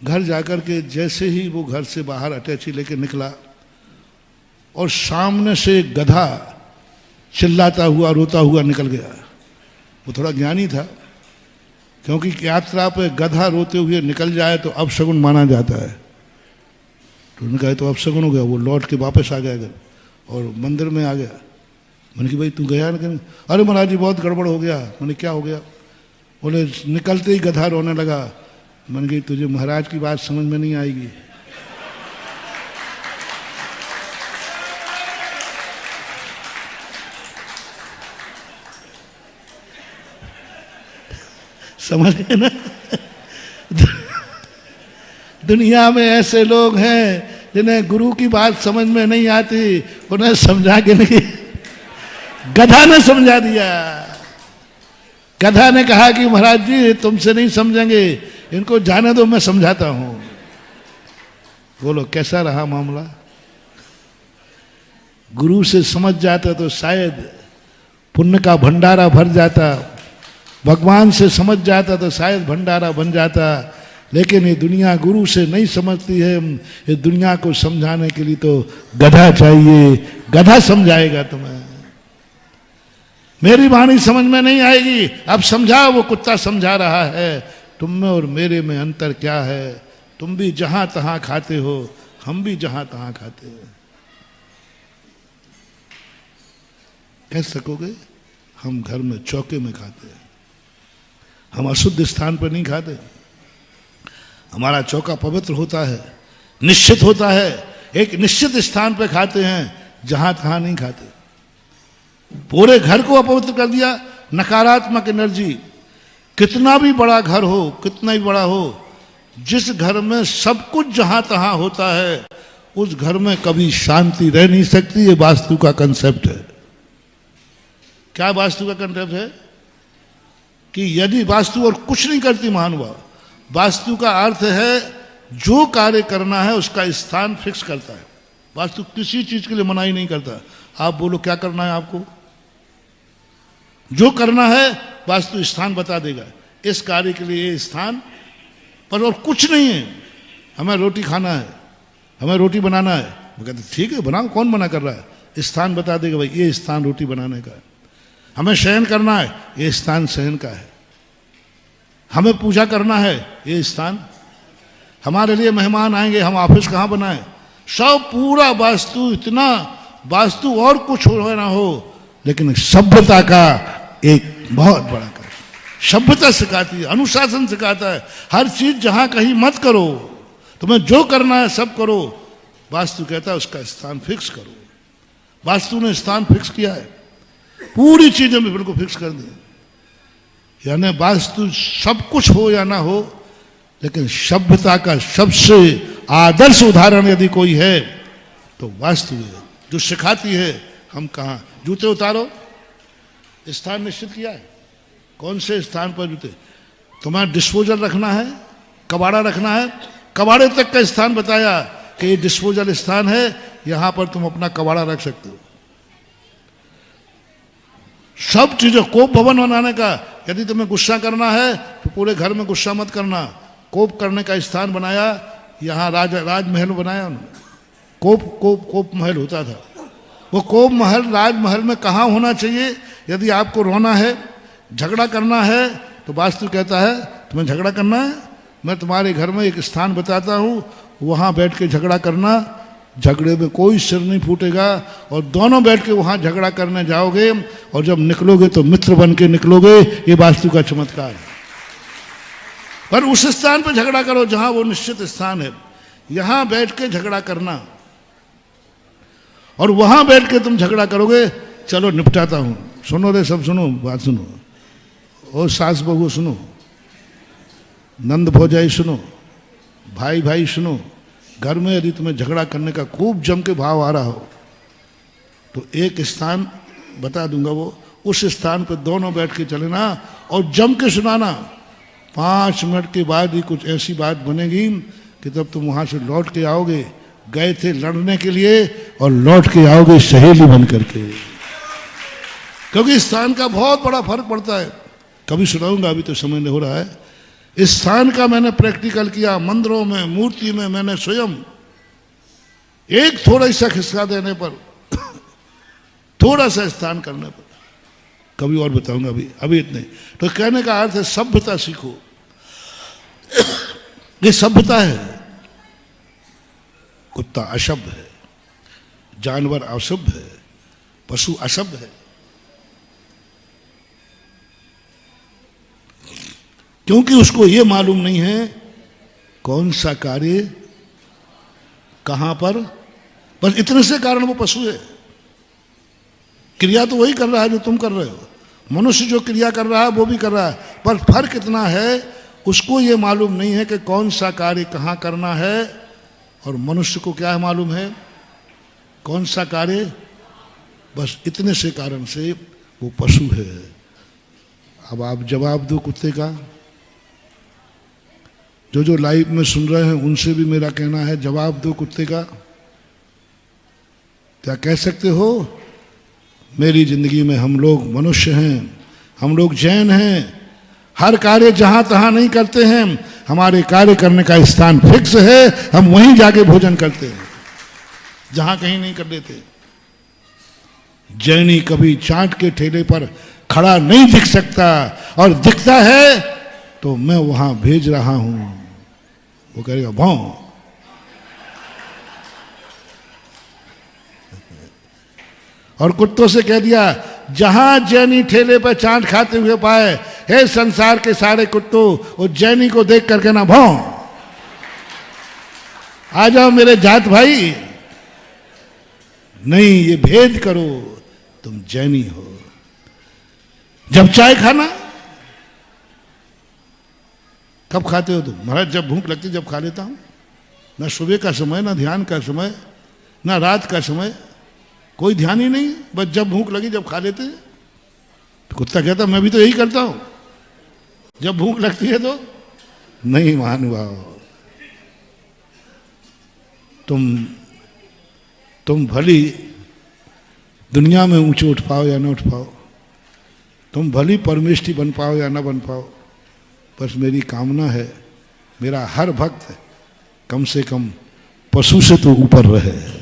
घर जाकर के जैसे ही वो घर से बाहर अटैची लेके निकला और सामने से गधा चिल्लाता हुआ रोता हुआ निकल गया। वो थोड़ा ज्ञानी था, क्योंकि यात्रा पे गधा रोते हुए निकल जाए तो अपशगुन माना जाता है। तो उन्होंने कहा तो अपशगुन हो गया। वो लौट के वापस आ गया घर और मंदिर में आ गया। मैंने कि भाई तू गया ना? अरे महाराज जी बहुत गड़बड़ हो गया। मैंने क्या हो गया? बोले निकलते ही गधा रोने लगा। मैंने कहा तुझे महाराज की बात समझ में नहीं आएगी। समझ गए ना? दुनिया में ऐसे लोग हैं जिन्हें गुरु की बात समझ में नहीं आती, उन्हें समझा के नहीं, गधा ने समझा दिया। गधा ने कहा कि महाराज जी तुमसे नहीं समझेंगे, इनको जाने दो, मैं समझाता हूं। बोलो कैसा रहा मामला? गुरु से समझ जाता तो शायद पुण्य का भंडारा भर जाता, भगवान से समझ जाता तो शायद भंडारा बन जाता। लेकिन ये दुनिया गुरु से नहीं समझती है। ये दुनिया को समझाने के लिए तो गधा चाहिए, गधा समझाएगा तुम्हें। मेरी वाणी समझ में नहीं आएगी, अब समझाओ। वो कुत्ता समझा रहा है तुम में और मेरे में अंतर क्या है। तुम भी जहां तहां खाते हो, हम भी जहां तहां खाते हैं। कह सकोगे हम घर में चौके में खाते हैं, हम अशुद्ध स्थान पर नहीं खाते। हमारा चौका पवित्र होता है, निश्चित होता है, एक निश्चित स्थान पर खाते हैं, जहां तहां नहीं खाते। पूरे घर को अपवित्र कर दिया, नकारात्मक एनर्जी। कितना भी बड़ा घर हो, कितना ही बड़ा हो, जिस घर में सब कुछ जहां तहां होता है उस घर में कभी शांति रह नहीं सकती। ये वास्तु का कंसेप्ट है। क्या वास्तु का कंसेप्ट है? कि यदि वास्तु और कुछ नहीं करती महानुभाव, वास्तु का अर्थ है जो कार्य करना है उसका स्थान फिक्स करता है। वास्तु किसी चीज के लिए मनाही नहीं करता। आप बोलो क्या करना है आपको, जो करना है वास्तु स्थान बता देगा, इस कार्य के लिए ये स्थान पर, और कुछ नहीं है। हमें रोटी खाना है, हमें रोटी बनाना है, वो कहते ठीक है बनाओ, कौन मना कर रहा है, स्थान बता देगा भाई ये स्थान रोटी बनाने का है। हमें शयन करना है, ये स्थान शयन का है। हमें पूजा करना है, ये स्थान। हमारे लिए मेहमान आएंगे, हम ऑफिस कहाँ बनाए, सब पूरा वास्तु, इतना वास्तु और कुछ हो ना हो, लेकिन सभ्यता का एक बहुत बड़ा कार्य। सभ्यता सिखाती है, अनुशासन सिखाता है। हर चीज जहां कहीं मत करो, तुम्हें जो करना है सब करो। वास्तु कहता है उसका स्थान फिक्स करो। वास्तु ने स्थान फिक्स किया है, पूरी चीजें भी बिल्कुल फिक्स कर दी। यानी वास्तु सब कुछ हो या ना हो, लेकिन सभ्यता का सबसे आदर्श उदाहरण यदि कोई है तो वास्तु है, जो सिखाती है हम कहाँ जूते उतारो। स्थान निश्चित किया है, कौन से स्थान पर जूते। तुम्हें डिस्पोजल रखना है, कबाड़ा रखना है, कबाड़े तक का स्थान बताया कि ये डिस्पोजल स्थान है, यहां पर तुम अपना कबाड़ा रख सकते हो। सब चीजों, कोप भवन बनाने का, यदि तुम्हें गुस्सा करना है तो पूरे घर में गुस्सा मत करना, कोप करने का स्थान बनाया। यहां राजमहल बनाया उन्होंने, कोप महल होता था। वो कोप महल राजमहल में कहाँ होना चाहिए? यदि आपको रोना है, झगड़ा करना है, तो वास्तु कहता है तुम्हें झगड़ा करना है, मैं तुम्हारे घर में एक स्थान बताता हूं, वहां बैठ के झगड़ा करना। झगड़े में कोई सिर नहीं फूटेगा, और दोनों बैठ के वहां झगड़ा करने जाओगे, और जब निकलोगे तो मित्र बन के निकलोगे। ये वास्तु का चमत्कार है। पर उस स्थान पर झगड़ा करो जहां वो निश्चित स्थान है। यहां बैठ के झगड़ा करना, और वहां बैठ के तुम झगड़ा करोगे, चलो निपटाता हूं। सुनो रे सब, सुनो बात सुनो, ओ सास बहू सुनो, नंद भौजाई सुनो, भाई भाई सुनो। घर में यदि तुम्हें झगड़ा करने का खूब जम के भाव आ रहा हो तो एक स्थान बता दूंगा, वो उस स्थान पर दोनों बैठ के चलेना और जम के सुनाना। 5 मिनट के बाद ही कुछ ऐसी बात बनेगी कि तब तुम वहां से लौट के आओगे, गए थे लड़ने के लिए और लौट के आओगे सहेली बन करके। क्योंकि स्थान का बहुत बड़ा फर्क पड़ता है। कभी सुनाऊंगा, अभी तो समय नहीं हो रहा है। इस स्थान का मैंने प्रैक्टिकल किया, मंदिरों में, मूर्ति में मैंने स्वयं एक थोड़ा सा खिस्सा देने पर, थोड़ा सा स्थान करने पर, कभी और बताऊंगा, अभी इतने। तो कहने का अर्थ है सभ्यता सीखो। ये सभ्यता है। कुत्ता अशुभ है, जानवर अशुभ है, पशु अशुभ है, क्योंकि उसको ये मालूम नहीं है कौन सा कार्य कहां पर। बस इतने से कारण वो पशु है। क्रिया तो वही कर रहा है जो तुम कर रहे हो। मनुष्य जो क्रिया कर रहा है वो भी कर रहा है, पर फर्क इतना है उसको ये मालूम नहीं है कि कौन सा कार्य कहां करना है, और मनुष्य को क्या है मालूम है कौन सा कार्य। बस इतने से कारण से वो पशु है। अब आप जवाब दो कुत्ते का। जो लाइव में सुन रहे हैं उनसे भी मेरा कहना है, जवाब दो कुत्ते का। क्या कह सकते हो? मेरी जिंदगी में हम लोग मनुष्य हैं, हम लोग जैन हैं, हर कार्य जहां तहां नहीं करते हैं, हमारे कार्य करने का स्थान फिक्स है, हम वहीं जाके भोजन करते हैं, जहां कहीं नहीं कर देते। जैनी कभी चाट के ठेले पर खड़ा नहीं दिख सकता, और दिखता है तो मैं वहां भेज रहा हूं। वो कहेगा भौं। और कुत्तों से कह दिया, जहां जैनी ठेले पर चाट खाते हुए पाए, हे संसार के सारे कुत्तों, उस जैनी को देख करके ना भौं, आ जाओ मेरे जात भाई। नहीं, ये भेद करो, तुम जैनी हो। जब चाय खाना कब खाते हो तुम? महाराज जब भूख लगती जब खा लेता हूँ, ना सुबह का समय, ना ध्यान का समय, ना रात का समय, कोई ध्यान ही नहीं, बस जब भूख लगी जब खा लेते हैं। तो कुत्ता कहता मैं भी तो यही करता हूँ, जब भूख लगती है तो। नहीं महानुभाव, तुम भली दुनिया में ऊंचे उठ पाओ या ना उठ पाओ, तुम भली परमेष्ठी बन पाओ या ना बन पाओ, बस मेरी कामना है मेरा हर भक्त कम से कम पशु से तो ऊपर रहे।